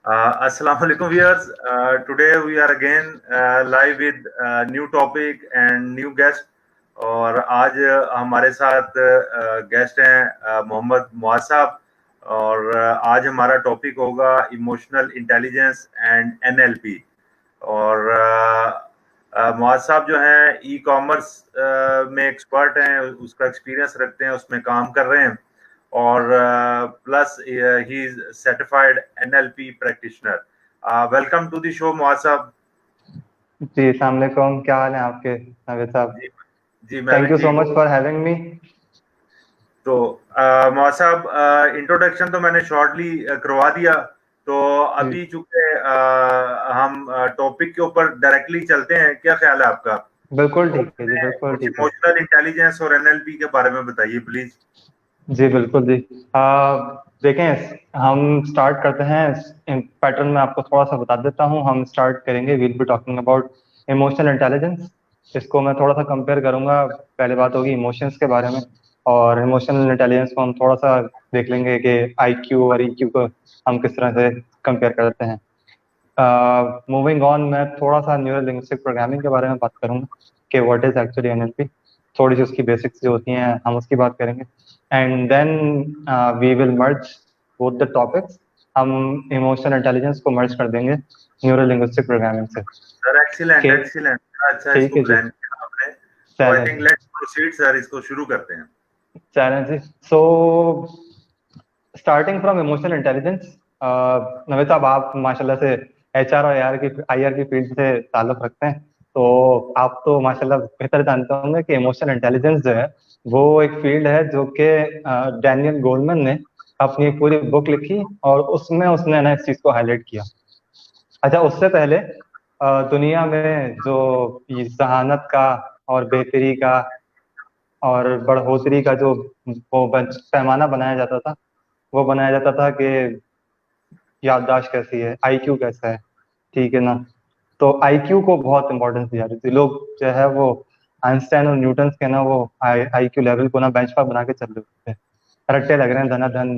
Assalamu alaikum viewers. Today we are again live with new topic and new guest. और आज हमारे साथ guest हैं मोहम्मद मुआज साहब और आज हमारा टॉपिक होगा इमोशनल इंटेलिजेंस एंड एनएलपी। और मुआज साहब जो हैं ई कॉमर्स में एक्सपर्ट हैं, उसका एक्सपीरियंस रखते हैं, उसमें काम कर रहे हैं और plus he is certified NLP practitioner. Welcome to the show Muaz साहब। जी अस्सलाम वालेकुम, क्या हाल है आपके नावेद साहब? जी thank you so much for having me. तो मुआज साहब, इंट्रोडक्शन तो मैंने शॉर्टली करवा दिया, तो अभी चूंकि हम टॉपिक के ऊपर डायरेक्टली चलते हैं, क्या ख्याल है आपका? बिल्कुल ठीक है जी, बिल्कुल ठीक है। इमोशनल इंटेलिजेंस और एनएलपी के बारे में बताइए प्लीज। जी बिल्कुल जी। देखें, हम स्टार्ट करते हैं। पैटर्न में आपको थोड़ा सा बता देता हूँ। हम स्टार्ट करेंगे, will be talking about emotional intelligence. इसको मैं थोड़ा सा कंपेयर करूंगा। पहले बात होगी इमोशंस के बारे में, और इमोशनल इंटेलिजेंस को हम थोड़ा सा देख लेंगे कि आईक्यू और ईक्यू को हम किस तरह से कंपेयर करते हैं। मूविंग ऑन, मैं थोड़ा सा न्यूरल लिंग्विस्टिक प्रोग्रामिंग के बारे में बात करूंगा कि व्हाट इज एक्चुअली एनएलपी। थोड़ी सी उसकी बेसिक्स जो होती हैं हम उसकी बात करेंगे, and then we will merge both the topics. हम इमोशनल इंटेलिजेंस को मर्ज कर देंगे न्यूरल लिंग्विस्टिक प्रोग्रामिंग से। सर एक्सीलेंट एक्सीलेंट, अच्छा ठीक इसको है जी। प्लान किया आपने, तो I think let's proceed sir, इसको शुरू करते हैं। चैलेंज जी। So starting from emotional intelligence, Naveed साहब आप माशाल्लाह से एचआर और आईआर की फील्ड से ताल्लुक रखते हैं, तो आप तो माशाल्लाह बेहतर जानते होंगे कि इमोशनल इंटेलिजेंस जो है वो एक फील्ड है जो कि डैनियल गोलमैन ने अपनी पूरी बुक लिखी और उसमें उसने ना इस चीज को हाईलाइट किया। अच्छा, उससे पहले दुनिया में जो जहानत का और बेहतरी का और बढ़ोतरी का जो वो पैमाना बनाया जाता था, वो बनाया जाता था कि याददाश्त कैसी है, आईक्यू कैसा है, ठीक है ना। तो आईक्यू को बहुत इंपॉर्टेंस दी जा रही थी। लोग जो है वो आइंस्टाइन और न्यूटन के ना वो आईक्यू लेवल को ना बेंचमार्क बना के चल रहे थे। रट्टे लग रहे हैं धनाधन,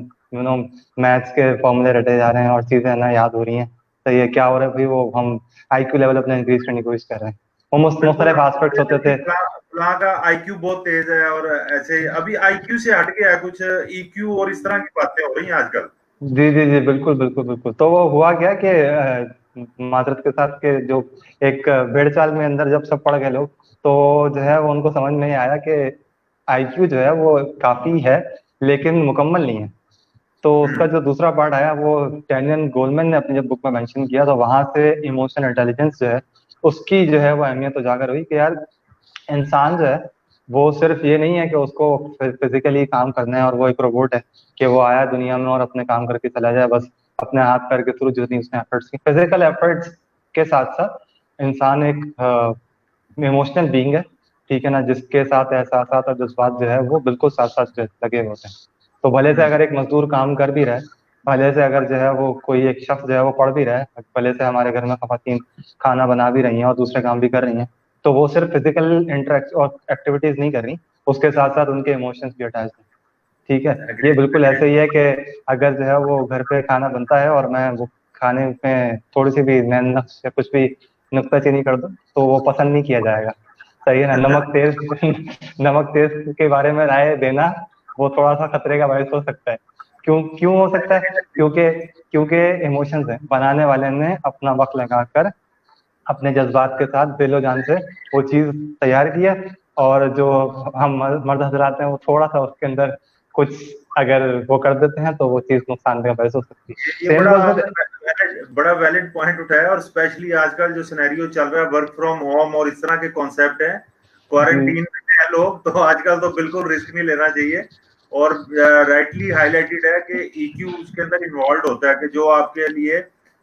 मैथ्स के फॉर्मूले रटे जा रहे हैं और चीजें ना याद हो रही हैं। तो ये क्या हो रहा है भाई, वो हम आईक्यू लेवल अपना इंक्रीज करने की कोशिश कर रहे हैं। वो मुख्तलिफ एस्पेक्ट्स होते थे। फलां का आईक्यू बहुत तेज है और ऐसे अभी आईक्यू से हट गया है, कुछ ईक्यू और इस तरह की बातें हो रही हैं आजकल। जी जी जी, बिल्कुल बिल्कुल बिल्कुल। तो वो हुआ क्या कि माजरत के साथ के जो एक भेड़चाल में अंदर जब सब पड़ गए लोग, तो जो है वो उनको समझ में नहीं आया कि आईक्यू जो है वो काफी है लेकिन मुकम्मल नहीं है। तो उसका जो दूसरा पार्ट आया वो डैनियल गोलमैन ने अपनी जब बुक में मेंशन किया, तो वहां से इमोशनल इंटेलिजेंस जो है उसकी जो है वो अहमियत उजागर हुई कि यार इंसान जो है वो सिर्फ ये नहीं है कि उसको फिजिकली काम करना है और वो एक रोबोट है कि वो आया दुनिया में और अपने काम करके चला जाए बस अपने हाथ पैर के थ्रू जितनी उसने एफर्ट्स की। फिजिकल एफर्ट्स के साथ साथ इंसान एक इमोशनल बीइंग है, ठीक है ना, जिसके साथ एहसास और जज्बात जो है वो बिल्कुल साथ साथ लगे हुए होते हैं। तो भले से अगर एक मजदूर काम कर भी रहा है, भले से अगर जो है वो कोई एक शख्स जो है वो पढ़ भी रहा है, भले से हमारे घर में खवातीन खाना बना भी रही हैं और दूसरे काम भी कर रही हैं, तो वो सिर्फ फिजिकल इंटरेक्ट और एक्टिविटीज नहीं कर रही, उसके साथ साथ उनके इमोशंस भी अटैच हैं। ठीक है, ये बिल्कुल ऐसे ही है कि अगर जो है वो घर पे खाना बनता है और मैं वो खाने में थोड़ी सी भी नक्श या कुछ भी नुक्ताचीनी कर दूं तो वो पसंद नहीं किया जाएगा। सही है ना। नमक तेज के बारे में राय देना वो थोड़ा सा खतरे का बायस हो सकता है। क्यों क्यों हो सकता है? क्योंकि इमोशंस है, बनाने वाले ने अपना वक्त लगाकर अपने जज्बात के साथ दिलो जान से वो चीज तैयार किया, और जो हम मर्द हजरात हैं वो थोड़ा सा उसके अंदर कुछ अगर वो कर देते हैं तो वो चीज नुकसान का बायस हो सकती है। ये बड़ा वैलिड पॉइंट उठाया, और स्पेशली आजकल जो सिनेरियो चल रहा है वर्क फ्रॉम होम और इस तरह के कॉन्सेप्ट है, क्वारंटीन में है लोग, तो आजकल तो बिल्कुल रिस्क नहीं लेना चाहिए। और राइटली हाईलाइटेड है कि ईक्यू उसके अंदर इन्वॉल्व होता है कि जो आपके लिए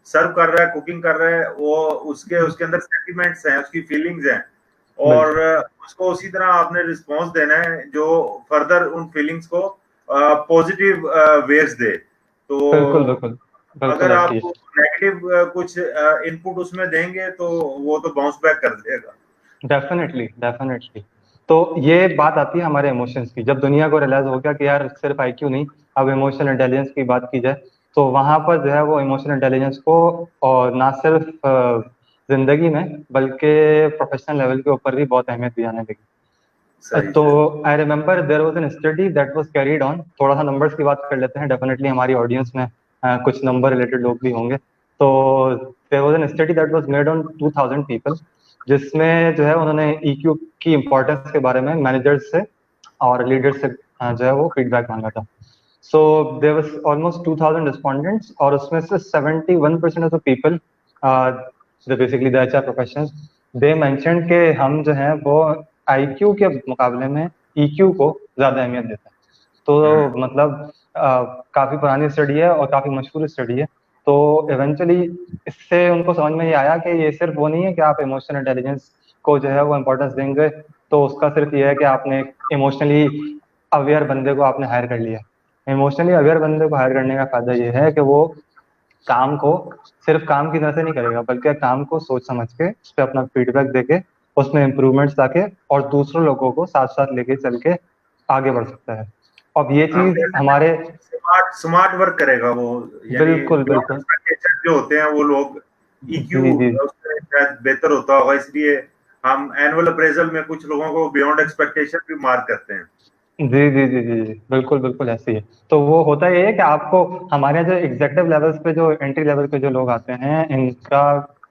सर्व कर रहा है, कुकिंग कर रहा है, वो उसके अंदर सेंटिमेंट्स हैं, उसकी फीलिंग्स हैं, और उसको उसी तरह आपने रिस्पॉन्स देना है जो फर्दर उन फीलिंग्स को पॉजिटिव वेज दे। तो बिल्कुल बिल्कुल अगर आप नेगेटिव कुछ इनपुट उसमें देंगे तो वो तो बाउंस बैक कर देगा। डेफिनेटली। तो ये बात आती है हमारे इमोशंस की। जब दुनिया को रियलाइज हो गया कि यार सिर्फ आईक्यू नहीं, अब इमोशनल इंटेलिजेंस की बात की जाए, तो वहाँ पर जो है वो इमोशनल इंटेलिजेंस को और ना सिर्फ जिंदगी में बल्कि प्रोफेशनल लेवल के ऊपर भी बहुत अहमियत दी जाने लगी। सही तो सही। I remember there was an study that was carried on. थोड़ा सा नंबर्स की बात कर लेते हैं, डेफिनेटली हमारी ऑडियंस में कुछ नंबर रिलेटेड लोग भी होंगे। तो there was an study that was made on 2000 people, जिसमें जो है उन्होंने ईक्यू की इम्पोर्टेंस के बारे में मैनेजर्स से और लीडर्स से जो है वो फीडबैक मांगा था। So there was almost 2000 respondents, और उसमें से 71% of the people basically the HR professionals, they mention के हम जो है वो आईक्यू के मुकाबले में ईक्यू को ज्यादा अहमियत देते हैं। हम्म। तो मतलब काफी पुरानी स्टडी है और काफी मशहूर स्टडी है। तो इवेंचुअली इससे उनको समझ में ये आया कि ये सिर्फ वो नहीं है कि आप इमोशनल इंटेलिजेंस को जो है वो इम्पोर्टेंस देंगे तो उसका सिर्फ ये है कि आपने इमोशनली अवेयर बंदे को आपने हायर कर लिया। इमोशनली अवेयर बंदे को हायर करने का फायदा ये है कि वो काम को सिर्फ काम की तरह से नहीं करेगा, बल्कि काम को सोच समझ के उस पर अपना फीडबैक देके उसमें इम्प्रूवमेंट्स लाके और दूसरों लोगों को साथ साथ लेके चल के आगे बढ़ सकता है। अब ये हम चीज कह हमारे सकते हैं स्मार्ट स्मार्ट वर्क करेगा वो, यानी बिल्कुल बियॉन्ड बिल्कुल एक्सपेक्टेशन जो होते हैं वो लोग ईक्यू जी जी उससे शायद बेहतर होता होगा, इसलिए हम एनुअल अप्रेजल में कुछ लोगों को बियॉन्ड एक्सपेक्टेशन भी मार्क करते हैं। जी जी जी जी जी बिल्कुल बिल्कुल ऐसे ही है। तो वो होता ये है कि आपको हमारे यहाँ जो एग्जेक्टिव लेवल्स पे जो एंट्री लेवल पे जो लोग आते हैं इनका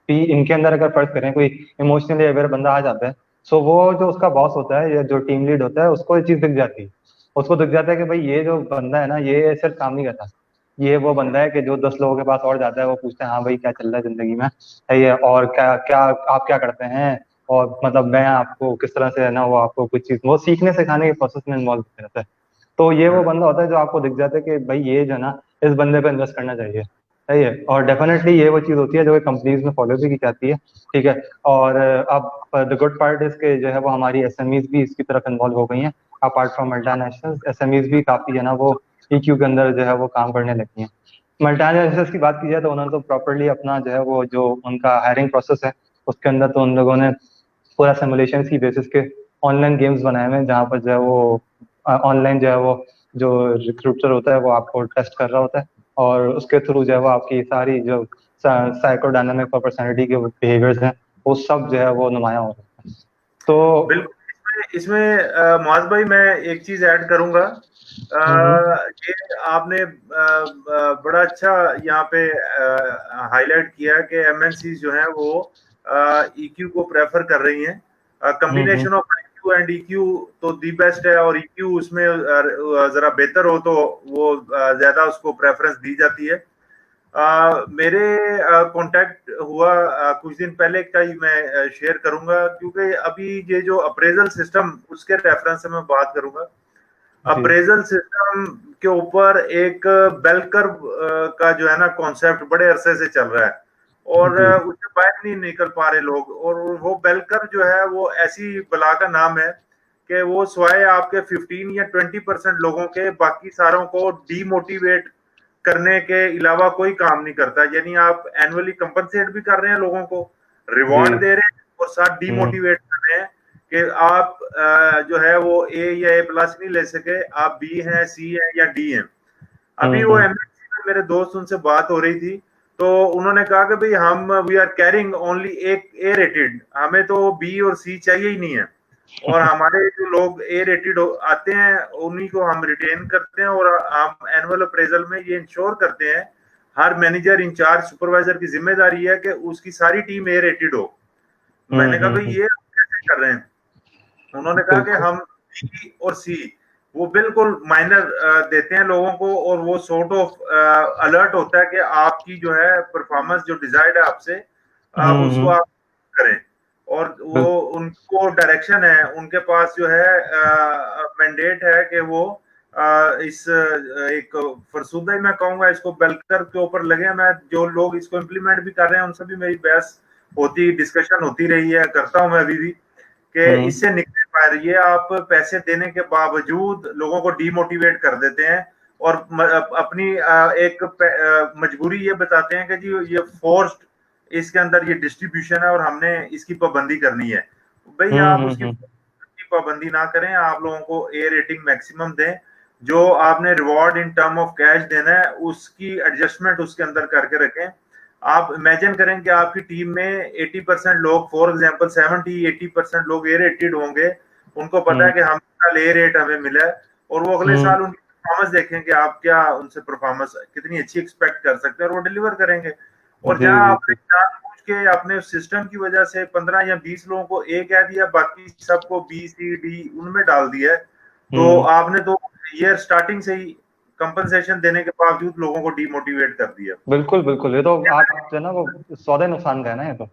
भी, इनके अंदर अगर फर्ज करें कोई इमोशनली अवेयर बंदा आ जाता है, सो वो जो उसका बॉस होता है या जो टीम लीड होता है उसको ये चीज दिख जाती है। उसको दिख जाता है कि भाई ये जो बंदा है ना ये सिर्फ काम नहीं करता, ये वो बंदा है कि जो 10 लोगों के पास और जाता है वो पूछता है हाँ भाई क्या चल रहा है जिंदगी में, है ये, और क्या क्या आप क्या करते हैं, और मतलब मैं आपको किस तरह से है ना वो आपको कुछ चीज वो सीखने सिखाने के प्रोसेस में इन्वॉल्व रहता है। तो ये वो हम्म। बंदा होता है जो आपको दिख जाता है कि भाई ये जो है ना इस बंदे पे इन्वेस्ट करना चाहिए, सही है। और डेफिनेटली ये वो चीज होती है जो कंपनीज में फॉलो भी की जाती है, ठीक है। और अब द गुड पार्ट इज के जो है वो हमारी एसएमईज भी इसकी तरफ इन्वॉल्व हो गई हैं। अपार्ट फ्रॉम मल्टीनेशनल एसएमईज भी काफी है ना वो ईक्यू के अंदर जो है वो काम करने लगी हैं। मल्टीनेशनल्स की बात की जाए तो उन्होंने तो प्रॉपरली अपना जो है वो जो उनका हायरिंग प्रोसेस है उसके अंदर तो उन लोगों ने पूरा सिमुलेशन की बेसिस के ऑनलाइन गेम्स बनाए हुए हैं जहाँ पर जो है वो ऑनलाइन जो है वो जो रिक्रूटर होता है वो आपको टेस्ट कर रहा होता है, और उसके थ्रू जो है वो आपकी सारी जो साइकोडायनामिक और पर्सनैलिटी के बिहेवियर्स हैं वो सब जो है वो नुमाया हो रहा है। तो बिल्कुल। इसमें मुआज भाई मैं एक चीज ऐड करूंगा। हम्म ये आपने बड़ा अच्छा यहाँ पे हाईलाइट किया कि एमएनसी जो है वो ईक्यू को प्रेफर कर रही हैं। Hmm combination of IQ and EQ तो दी बेस्ट है, और ईक्यू उसमें जरा बेहतर हो तो वो ज्यादा उसको प्रेफरेंस दी जाती है। मेरे कांटेक्ट हुआ कुछ दिन पहले का ही मैं शेयर करूंगा, क्योंकि अभी ये जो अप्रेजल सिस्टम उसके रेफरेंस से मैं बात करूंगा। जी अप्रेजल सिस्टम के ऊपर एक बेल कर्व का जो है ना कॉन्सेप्ट बड़े अरसे से चल रहा है, और जी उससे बाहर नहीं निकल पा रहे लोग। और वो बेल कर्व जो है वो ऐसी बला का नाम है कि वो स्वाय आपके 15 या 20% लोगों के बाकी सारों को डीमोटिवेट करने के अलावा कोई काम नहीं करता। यानी आप एनुअली कंपनसेट भी कर रहे हैं लोगों को, जी रिवॉर्ड दे रहे हैं, और साथ हम्म डीमोटिवेट कर रहे हैं कि आप जो है वो ए या ए प्लस नहीं ले सके, आप बी हैं, सी हैं या डी हैं। अभी वो हम्म एमएससी में मेरे दोस्त उनसे बात हो रही थी, तो उन्होंने कहा कि भाई हम वी आर कैरिंग ओनली एक ए रेटेड, हमें तो बी और सी चाहिए ही नहीं है। और हमारे जो लोग ए रेटेड आते हैं उन्हीं को हम रिटेन करते हैं, और हम एनुअल अप्रेजल में ये इंश्योर करते हैं, हर मैनेजर इंचार्ज सुपरवाइजर की जिम्मेदारी है कि उसकी सारी टीम ए रेटेड हो। मैंने कहा भाई हम्म। ये आप कैसे कर रहे हैं? उन्होंने कहा कि बिल्कुल हम बी और सी वो बिल्कुल माइनर देते हैं लोगों को, और वो सॉर्ट ऑफ अलर्ट होता है कि आपकी जो है परफॉर्मेंस जो डिजायर्ड है आपसे उसको हम्म। आप करें। और वो बिल- उनको डायरेक्शन है, उनके पास जो है मैंडेट है कि वो इस एक फरसुदा ही मैं कहूंगा इसको बेलकर के ऊपर लगे। मैं जो लोग इसको इम्प्लीमेंट भी कर रहे हैं उनसे भी मेरी बहस होती डिस्कशन होती रही है, करता हूं मैं अभी भी, कि हम्म इससे निकले बाहर। ये आप पैसे देने के बावजूद लोगों को डीमोटिवेट कर देते हैं, और अपनी एक मजबूरी ये बताते हैं कि जी ये फोर्स्ड इसके अंदर ये डिस्ट्रीब्यूशन है और हमने इसकी पाबंदी करनी है। भाई आप उसकी हम्म। पाबंदी ना करें, आप लोगों को ए रेटिंग मैक्सिमम दें, जो आपने reward in term of cash देना है उसकी एडजस्टमेंट उसके अंदर करके रखें। आप इमेजिन करें कि आपकी टीम में 80% लोग, फॉर एग्जांपल 70-80% लोग ए रेटेड होंगे, उनको पता है कि हम ए रेट हमें मिला है, और वो अगले साल उनकी परफॉर्मेंस देखें कि आप क्या उनसे परफॉर्मेंस कितनी अच्छी एक्सपेक्ट कर सकते हैं, और वो डिलीवर करेंगे। और जी जहां जी आपने जी जानबूझ के अपने सिस्टम की वजह से 15 या 20 लोगों को ए कह दिया, बाकी सबको बी सी डी उनमें डाल दिया है, तो हम्म आपने तो ईयर स्टार्टिंग से ही कंपनसेशन देने के बावजूद लोगों को डीमोटिवेट कर दिया। बिल्कुल बिल्कुल, ये तो आप जो है ना वो सौदे नुकसान का है ना ये तो।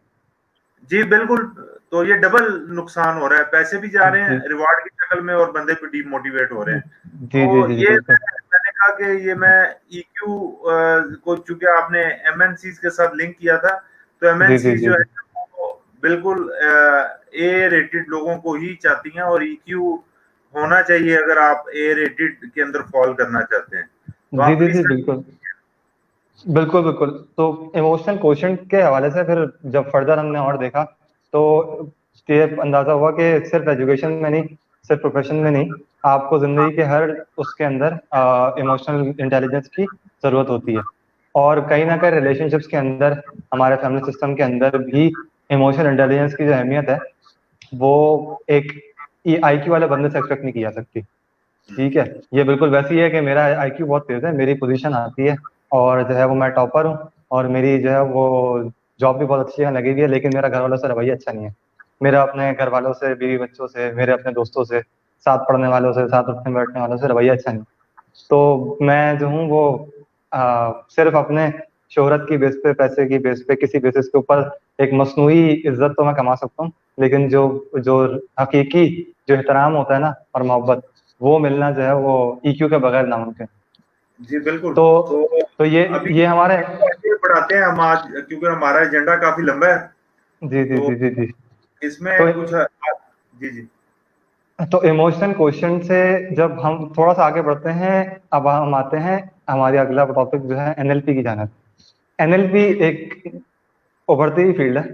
जी बिल्कुल। तो ये डबल नुकसान हो रहा है, पैसे भी जा रहे जी हैं रिवार्ड की शक्ल में और बंदे भी डीमोटिवेट हो रहे हैं। जी जी तो जी जी, ये बिल्कुल। मैंने कहा कि ये मैं ईक्यू को, चूंकि आपने एमएनसीज के साथ लिंक किया था, तो जी जी एमएनसीज जी जो है जी वो बिल्कुल ए रेटेड लोगों को ही चाहती हैं, और ईक्यू होना चाहिए अगर आप ए रेटेड के अंदर फॉल करना चाहते हैं। तो जी आप जी प्लीज। जी, बिल्कुल बिल्कुल बिल्कुल। तो इमोशनल क्वोशंट के हवाले से फिर जब फर्दर हमने और देखा, तो ये अंदाजा हुआ कि सिर्फ एजुकेशन में नहीं, सिर्फ प्रोफेशन में नहीं, आपको जिंदगी के हर उसके अंदर इमोशनल इंटेलिजेंस की जरूरत होती है। और कहीं ना कहीं रिलेशनशिप्स के अंदर, हमारे फैमिली सिस्टम के अंदर भी इमोशनल इंटेलिजेंस की जो अहमियत है, वो एक आईक्यू वाले बंदे से एक्सपेक्ट नहीं की जा सकती। ठीक है, ये बिल्कुल वैसी है कि मेरा आईक्यू बहुत तेज है, मेरी पोजीशन आती है, और जो है वो मैं टॉपर हूँ, और मेरी जो है वो जॉब भी बहुत अच्छी जगह लगी हुई है, लेकिन मेरा घर वालों से रवैया अच्छा नहीं है। मेरा अपने घर वालों से, बीवी बच्चों से, मेरे अपने दोस्तों से, साथ पढ़ने वालों से, साथ उठने बैठने वालों से रवैया अच्छा नहीं है। तो मैं जो हूँ वो सिर्फ अपने शोहरत की बेस पे, पैसे की बेस पे, किसी बेसिस के ऊपर एक मसनूई इज्जत तो मैं कमा सकता हूँ, लेकिन जो जो हकीकी जो एहतराम होता है ना और मोहब्बत, वो मिलना जो है वो ईक्यू के बगैर नामुमकिन। जी बिल्कुल। तो तो तो अभी ये हमारे। आगे बढ़ाते हैं हम आज, क्योंकि हमारा एजेंडा काफी लंबा है। जी जी तो जी जी जी। तो इसमें कुछ जी जी। तो इमोशनल क्वेश्चन से जब हम थोड़ा सा आगे बढ़ते हैं, अब हम आते हैं हमारी अगला टॉपिक जो है एनएलपी की जानिब। एनएलपी एक उभरती हुई फील्ड है,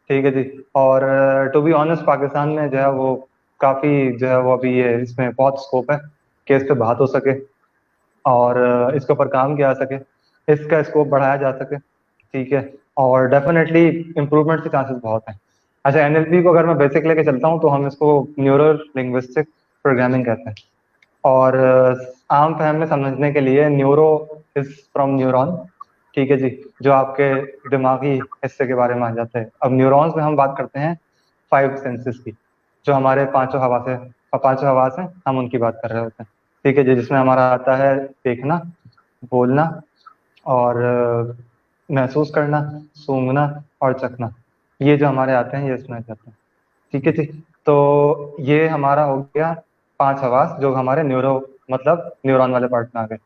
ठीक है जी। और टू बी ऑनेस्ट, पाकिस्तान में जो है वो काफी जो है वो अभी ये इसमें बहुत स्कोप है कि इस पे बात हो सके, और इसके ऊपर काम किया जा सके, इसका स्कोप बढ़ाया जा सके। ठीक है, और डेफिनेटली इम्प्रूवमेंट के चांसेस बहुत हैं। अच्छा, एनएलपी को अगर मैं बेसिक लेके चलता हूँ तो हम इसको न्यूरो लिंग्विस्टिक प्रोग्रामिंग कहते हैं। और आम फहम में समझने के लिए न्यूरो इज फ्रॉम न्यूरॉन। ठीक है जी, जो आपके दिमागी हिस्से के बारे में आ जाते हैं। अब न्यूरॉन्स में हम बात करते हैं फाइव सेंसेस की, जो हमारे पांचों हवास हैं, हम उनकी बात कर रहे होते हैं। ठीक है जी, जिसमें हमारा आता है देखना, बोलना, और महसूस करना, सूंघना और चखना। ये जो हमारे आते हैं, ये इसमें आ जाते हैं। ठीक है जी। तो ये हमारा हो गया पांच हवास, जो हमारे न्यूरो मतलब न्यूरॉन वाले पार्ट में आ गए।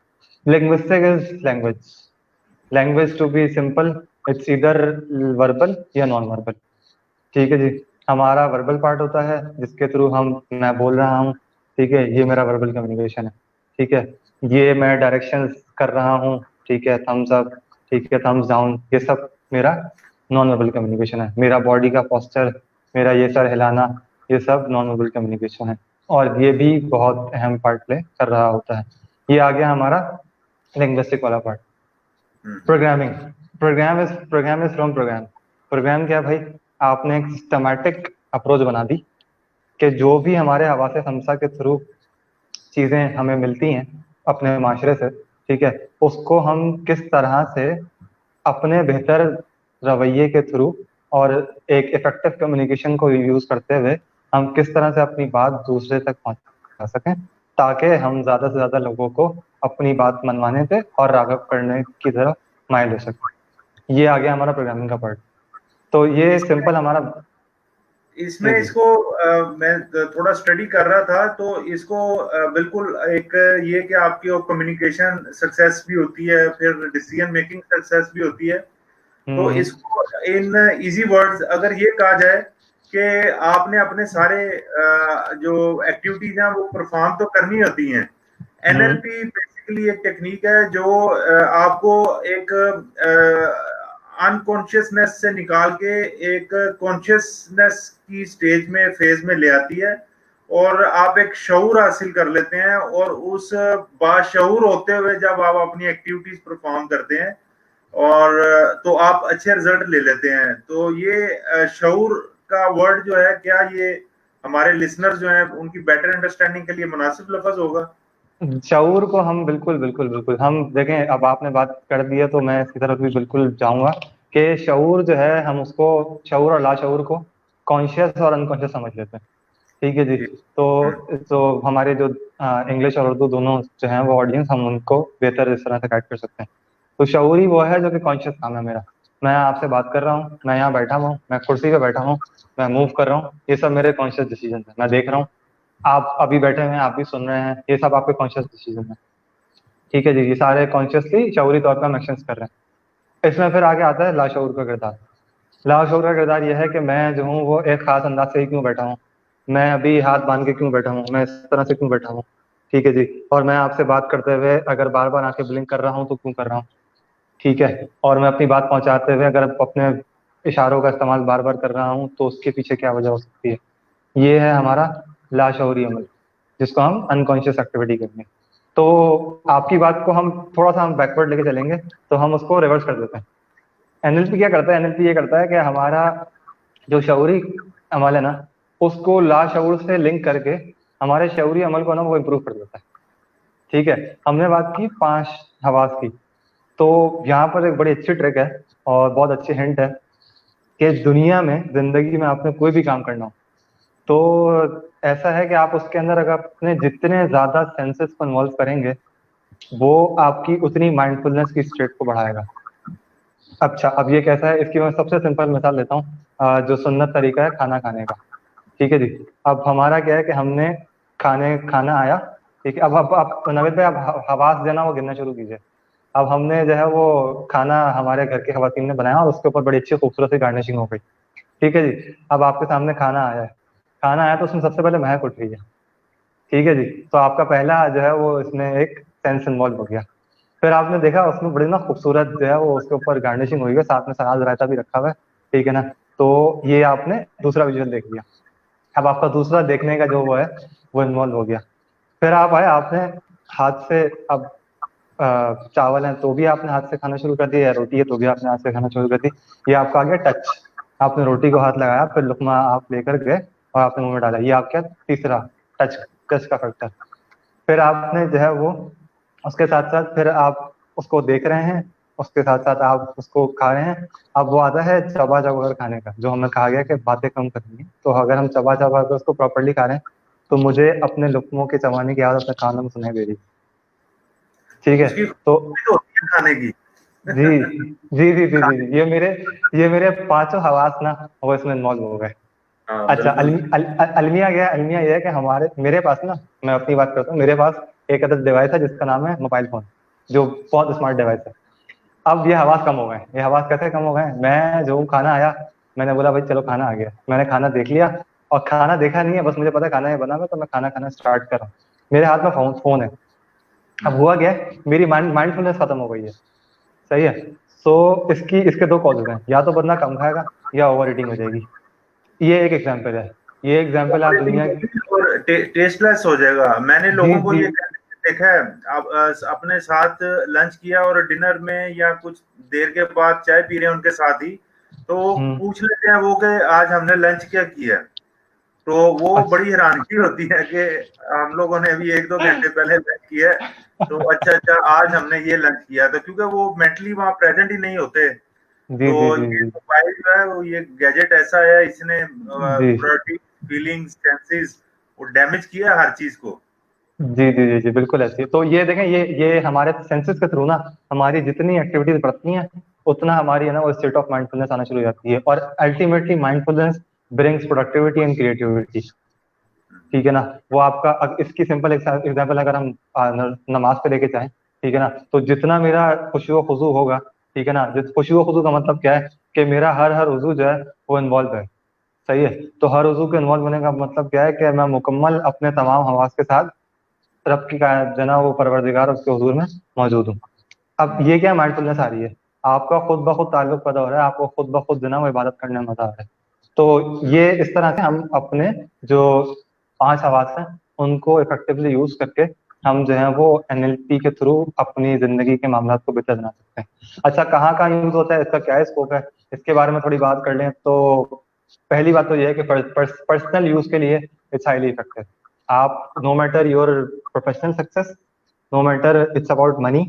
Linguistic is language. Language to be simple, it's either verbal या नॉन वर्बल। ठीक है जी। हमारा वर्बल पार्ट होता है जिसके थ्रू हम, मैं बोल रहा हूँ, ठीक है, ये मेरा वर्बल कम्युनिकेशन है। ठीक है, ये मैं डायरेक्शंस कर रहा हूँ, ठीक है, थम्स अप, ठीक है, थम्स डाउन, ये सब मेरा नॉन वर्बल कम्युनिकेशन है। मेरा बॉडी का पोस्चर, मेरा ये सर हिलाना, ये सब नॉन वर्बल कम्युनिकेशन है, और ये भी बहुत अहम पार्ट प्ले कर रहा होता है। ये आ गया हमारा लिंग्विस्टिक वाला part. Programming. Program is from program. Program क्या भाई? आपने एक सिस्टमैटिक अप्रोच बना दी कि जो भी हमारे हवासे हमसा के थ्रू चीजें हमें मिलती हैं अपने माशरे से, ठीक है, उसको हम किस तरह से अपने बेहतर रवैये के थ्रू और एक इफेक्टिव कम्युनिकेशन को यूज करते हुए हम किस तरह से अपनी बात दूसरे तक पहुंचा सकें, ताकि हम ज्यादा से ज्यादा लोगों को अपनी बात मनवाने पे और रागब करने की तरफ माइल हो सके। ये आ गया हमारा प्रोग्रामिंग का पार्ट। तो ये इसमें सिंपल हमारा। जी इसमें जी इसको मैं थोड़ा स्टडी कर रहा था, तो इसको बिल्कुल एक ये कि आपकी कम्युनिकेशन सक्सेस भी होती है, फिर डिसीजन मेकिंग सक्सेस भी होती है। तो हम्म इसको इन इजी वर्ड्स अगर ये कहा जाए कि आपने अपने सारे जो एक्टिविटीज हैं वो परफॉर्म तो करनी होती हैं। हम्म एनएलपी बेसिकली एक टेक्निक है जो आपको एक अनकॉन्शियसनेस से निकाल के एक कॉन्शियसनेस की स्टेज में, फेज में ले आती है, और आप एक शऊर हासिल कर लेते हैं, और उस बाशऊर होते हुए जब आप अपनी एक्टिविटीज परफॉर्म करते हैं और तो आप अच्छे रिजल्ट ले लेते हैं। तो ये शऊर का वर्ड जो है, क्या ये हमारे लिसनर जो हैं उनकी बेटर अंडरस्टैंडिंग के लिए मुनासिब लफ्ज होगा? शऊर को हम बिल्कुल बिल्कुल बिल्कुल हम देखें, अब आपने बात कर दी है तो मैं इसकी तरफ भी बिल्कुल जाऊंगा कि शऊर जो है, हम उसको शऊर और लाशऊर को कॉन्शियस और अनकॉन्शियस समझ लेते हैं। ठीक है जी। जी। तो हमारे जो इंग्लिश और उर्दू दोनों जो हैं वो ऑडियंस, हम उनको बेहतर इस तरह से गाइड कर सकते हैं। तो शऊर ही वो है जो कि कॉन्शियस काम है मेरा। मैं आपसे बात कर रहा हूँ, मैं यहाँ बैठा हूँ, मैं कुर्सी पे बैठा हूँ, मैं मूव कर रहा हूँ, ये सब मेरे कॉन्शियस डिसीजन है। मैं देख रहा हूँ, आप अभी बैठे हुए हैं, आप भी सुन रहे हैं, ये सब आपके कॉन्शियस डिसीजन है। ठीक है जी, ये सारे कॉन्शियसली शऊरी तौर पर हम एक्शंस कर रहे हैं। इसमें फिर आगे आता है लाशऊर का किरदार। लाशऊर का किरदार यह है कि मैं जो हूँ वो एक खास अंदाज से ही क्यों बैठा हूँ, मैं अभी हाथ बांध के क्यों बैठा हूँ, मैं इस तरह से क्यों बैठा हूँ। ठीक है जी। और मैं आपसे बात करते हुए अगर बार बार आंखें ब्लिंक कर रहा हूँ तो क्यों कर रहा हूँ। ठीक है। और मैं अपनी बात पहुंचाते हुए अगर अपने इशारों का इस्तेमाल बार बार कर रहा हूँ तो उसके पीछे क्या वजह हो सकती है। ये है हमारा लाशऊरी अमल, जिसको हम अनकॉन्शियस एक्टिविटी करेंगे। तो आपकी बात को हम थोड़ा सा हम बैकवर्ड लेके चलेंगे, तो हम उसको रिवर्स कर देते हैं। एनएलपी क्या करता है, एनएलपी ये करता है कि हमारा जो शऊरी अमल है ना, उसको लाशऊर से लिंक करके हमारे शऊरी अमल को ना वो इम्प्रूव कर देता है। ठीक है। हमने बात की 5 हवास की। तो यहाँ पर एक बड़ी अच्छी ट्रिक है और बहुत अच्छी हिंट है कि दुनिया में, जिंदगी में आपने कोई भी काम करना हो तो ऐसा है कि आप उसके अंदर अगर अपने जितने ज्यादा सेंसेस को इन्वॉल्व करेंगे, वो आपकी उतनी माइंडफुलनेस की स्टेट को बढ़ाएगा। अच्छा, अब ये कैसा है, इसकी मैं सबसे सिंपल मिसाल देता हूँ। जो सुन्नत तरीका है खाना खाने का। ठीक है जी। अब हमारा क्या है कि हमने खाना आया। ठीक है। अब नवेद भाई, आप हवास देना वो गिनना शुरू कीजिए। अब हमने जो है वो खाना हमारे घर की खवातीन ने बनाया और उसके ऊपर बड़ी अच्छी खूबसूरत सी गार्निशिंग हो गई। ठीक है जी। अब आपके सामने खाना आया है। खाना आया तो उसमें सबसे पहले महक उठ रही है। ठीक है जी। तो आपका पहला जो है वो इसमें एक सेंस इन्वॉल्व हो गया। फिर आपने देखा उसमें बड़ी ना खूबसूरत जो है वो उसके ऊपर गार्निशिंग हुई है, साथ में सलाद रायता भी रखा हुआ है। ठीक है ना। तो ये आपने दूसरा विजुअल देख लिया। अब आपका दूसरा देखने का जो वो है वो इन्वॉल्व हो गया। फिर आप आए, आपने हाथ से अब चावल है तो भी आपने हाथ से खाना शुरू कर दिया, या रोटी है तो भी आपने हाथ से खाना शुरू कर दी। ये आपका आ गया टच। आपने रोटी को हाथ लगाया, फिर लुकमा आप लेकर गए और आपने मुंह में डाला। ये आपका तीसरा टच टच का फैक्टर। फिर आपने जो है वो उसके साथ साथ फिर आप उसको देख रहे हैं, उसके साथ साथ आप उसको खा रहे हैं। अब वो आता है चबा चबा कर खाने का, जो हमने कहा गया कि बातें कम करनी है। तो अगर हम चबा चबा कर उसको प्रॉपरली खा रहे हैं तो मुझे अपने लुकमों के चबाने की आवाज अपने कानों में सुनाई दे रही है। ठीक है। उसकी तो खूबी तो होती है खाने की। जी जी जी जी जी जी, ये मेरे पांचों हवास ना वो इसमें इन्वॉल्व हो गए। हाँ, अच्छा, बिल्कुल। अलमिया क्या है, अलमिया ये है कि मेरे पास ना, मैं अपनी बात करता हूँ, मेरे पास एक अदद डिवाइस है जिसका नाम है मोबाइल फोन, जो बहुत स्मार्ट डिवाइस है। अब ये हवास कम हो गए। ये हवास कैसे कम हो गए, मैं जो खाना आया, मैंने बोला भाई चलो खाना आ गया, मैंने खाना देख लिया। और खाना देखा नहीं है, बस मुझे पता है खाना ये बना हुआ है, तो मैं खाना खाना स्टार्ट कर रहा हूँ। मेरे हाथ में फोन है। अब हुआ क्या है, मेरी माइंडफुलनेस खत्म हो गई है। सही है। सो इसके दो कॉजेज हैं, या तो बंदा कम खाएगा या ओवर ईटिंग हो जाएगी। ये एक एग्जाम्पल है। ये एग्जाम्पल आप दुनिया की। और टेस्टलेस हो जाएगा। मैंने जी लोगों को जी ये देखा है। आप अपने साथ लंच किया और डिनर में या कुछ देर के बाद चाय पी रहे हैं उनके साथ ही, तो वो हम्म। पूछ लेते हैं वो कि आज हमने लंच क्या किया। तो वो अच्छा बड़ी हैरानगी होती है कि हम लोगों ने अभी 1-2 घंटे पहले लंच किया है। तो अच्छा आज हमने ये लंच किया था, क्योंकि वो मेंटली वहाँ प्रेजेंट ही नहीं होते। जी तो जी जी ये जी मोबाइल जो है वो, ये गैजेट ऐसा है, इसने जी प्रोडक्टिव फीलिंग्स सेंसेस वो डैमेज किया है हर चीज को। जी जी जी जी बिल्कुल ऐसी है। तो ये देखें, ये हमारे सेंसेस के थ्रू ना हमारी जितनी एक्टिविटीज बढ़ती हैं, उतना हमारी है ना वो स्टेट ऑफ माइंडफुलनेस आना शुरू हो जाती है। और ultimately mindfulness brings productivity and creativity. ठीक है ना। वो आपका इसकी सिंपल एग्जांपल अगर हम नमाज पे लेके जाएं, ठीक है ना, तो जितना मेरा खुशू व खुजू होगा, ठीक है ना, जिस खुशू व खुजू का मतलब क्या है कि मेरा हर हर उजू जो है वो इन्वॉल्व है। सही है। तो हर उजू के इन्वॉल्व होने का मतलब क्या है कि मैं मुकम्मल अपने तमाम हवास के साथ रब की जना वो परवरदिगार उसके हुजूर में मौजूद हूँ। अब ये क्या माइंडफुलनेस आ रही है, आपका खुद ब खुद ताल्लुक पैदा हो रहा है, आपको खुद ब खुद जना वो इबादत करने में मजा आ रहा है। तो ये इस तरह से हम अपने जो 5 हवास हैं, उनको इफेक्टिवली यूज करके हम जो है वो एनएलपी के थ्रू अपनी जिंदगी के मामलों को बेहतर बना सकते हैं। अच्छा, कहाँ कहाँ यूज होता है, इसका क्या स्कोप है, इसके बारे में थोड़ी बात कर लें तो पहली बात तो ये है कि पर्सनल यूज के लिए इट्स हाईली इफेक्टिव। आप no matter your professional success, no matter it's about money,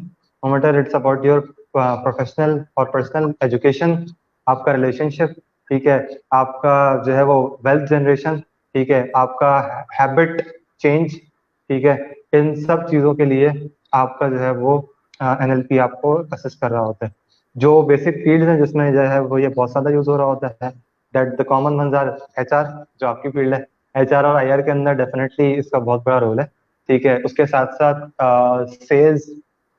no matter it's about your professional और पर्सनल एजुकेशन, आपका रिलेशनशिप, ठीक है, आपका जो है वो वेल्थ जनरेशन, ठीक है, आपका हैबिट चेंज, ठीक है, इन सब चीजों के लिए आपका जो है वो एनएलपी आपको असिस्ट कर रहा होता है। जो बेसिक फील्ड है जिसमें जो है वो ये बहुत ज्यादा यूज हो रहा होता है, that the common ones are HR, जो आपकी फील्ड है, एचआर और आईआर के अंदर डेफिनेटली इसका बहुत बड़ा रोल है, ठीक है। उसके साथ साथ सेल्स,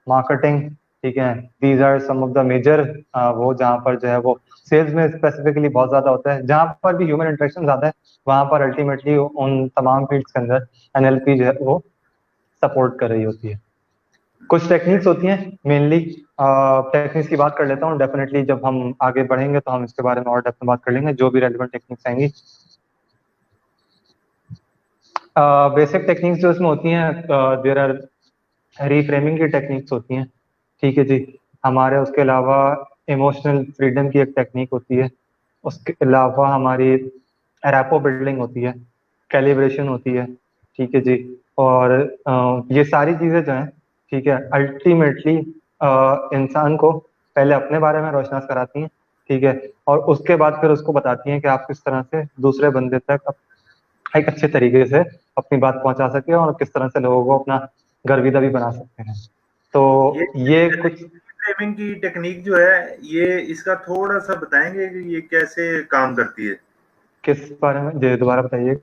मार्केटिंग, ठीक है, these are some of the major, वो जहाँ पर जो है वो सेल्स में स्पेसिफिकली बहुत ज्यादा होता है, जहाँ पर भी ह्यूमन इंटरेक्शन ज्यादा है, वहां पर अल्टीमेटली उन तमाम फील्ड्स के अंदर एनएलपी जो है वो सपोर्ट कर रही होती है। कुछ टेक्निक्स होती हैं मेनली, टेक्निक्स की बात कर लेता हूँ, डेफिनेटली जब हम आगे बढ़ेंगे तो हम इसके बारे में और डेप्थ में बात कर लेंगे, जो भी रेलिवेंट टेक्निक्स आएंगी। बेसिक टेक्निक्स जो इसमें होती हैं, देयर आर रीफ्रेमिंग की टेक्निक्स होती हैं, ठीक है जी। हमारे उसके अलावा इमोशनल फ्रीडम की एक टेक्निक होती है, उसके अलावा हमारी रैपो बिल्डिंग होती है, कैलिब्रेशन होती है, ठीक है जी। और ये सारी चीजें जो हैं, ठीक है, अल्टीमेटली इंसान को पहले अपने बारे में रोशनास कराती हैं, ठीक है, और उसके बाद फिर उसको बताती हैं कि आप किस तरह से दूसरे बंदे तक एक अच्छे तरीके से अपनी बात पहुंचा सके और किस तरह से लोगों को अपना गर्विदा भी बना सकते हैं। तो ये ये कुछ फ्रेमिंग की टेक्निक जो है, ये इसका थोड़ा सा बताएंगे कि ये कैसे काम करती है? किस बारे में, जी दोबारा बताइए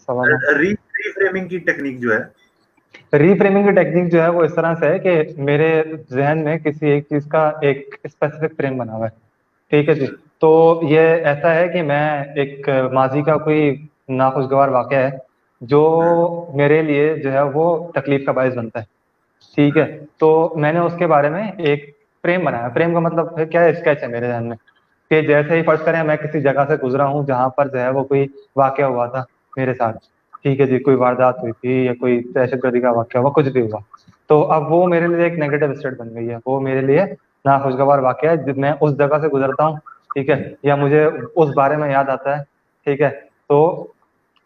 सवाल है। रीफ्रेमिंग की टेक्निक जो है। रीफ्रेमिंग की टेक्निक जो है वो इस तरह से है कि मेरे जहन में किसी एक चीज का एक स्पेसिफिक फ्रेम बना हुआ है, ठीक है जी। तो ये ऐसा है कि मैं एक माजी का कोई नाखुशगवार वाकया है जो मेरे लिए जो है वो तकलीफ का बायस बनता है, ठीक है। तो मैंने उसके बारे में एक फ्रेम बनाया, फ्रेम का मतलब है क्या है, स्केच है मेरे ध्यान में, कि जैसे ही फर्ज करें मैं किसी जगह से गुजरा हूँ जहां पर जो है वो कोई वाकया हुआ था मेरे साथ, ठीक है जी, कोई वारदात हुई थी या कोई दहशतगर्दी का वाकया हुआ, कुछ भी हुआ, तो अब वो मेरे लिए एक नेगेटिव स्टेट बन गई है, वो मेरे लिए नाखुशगवार वाकया है, मैं उस जगह से गुजरता हूँ, ठीक है, या मुझे उस बारे में याद आता है, ठीक है, तो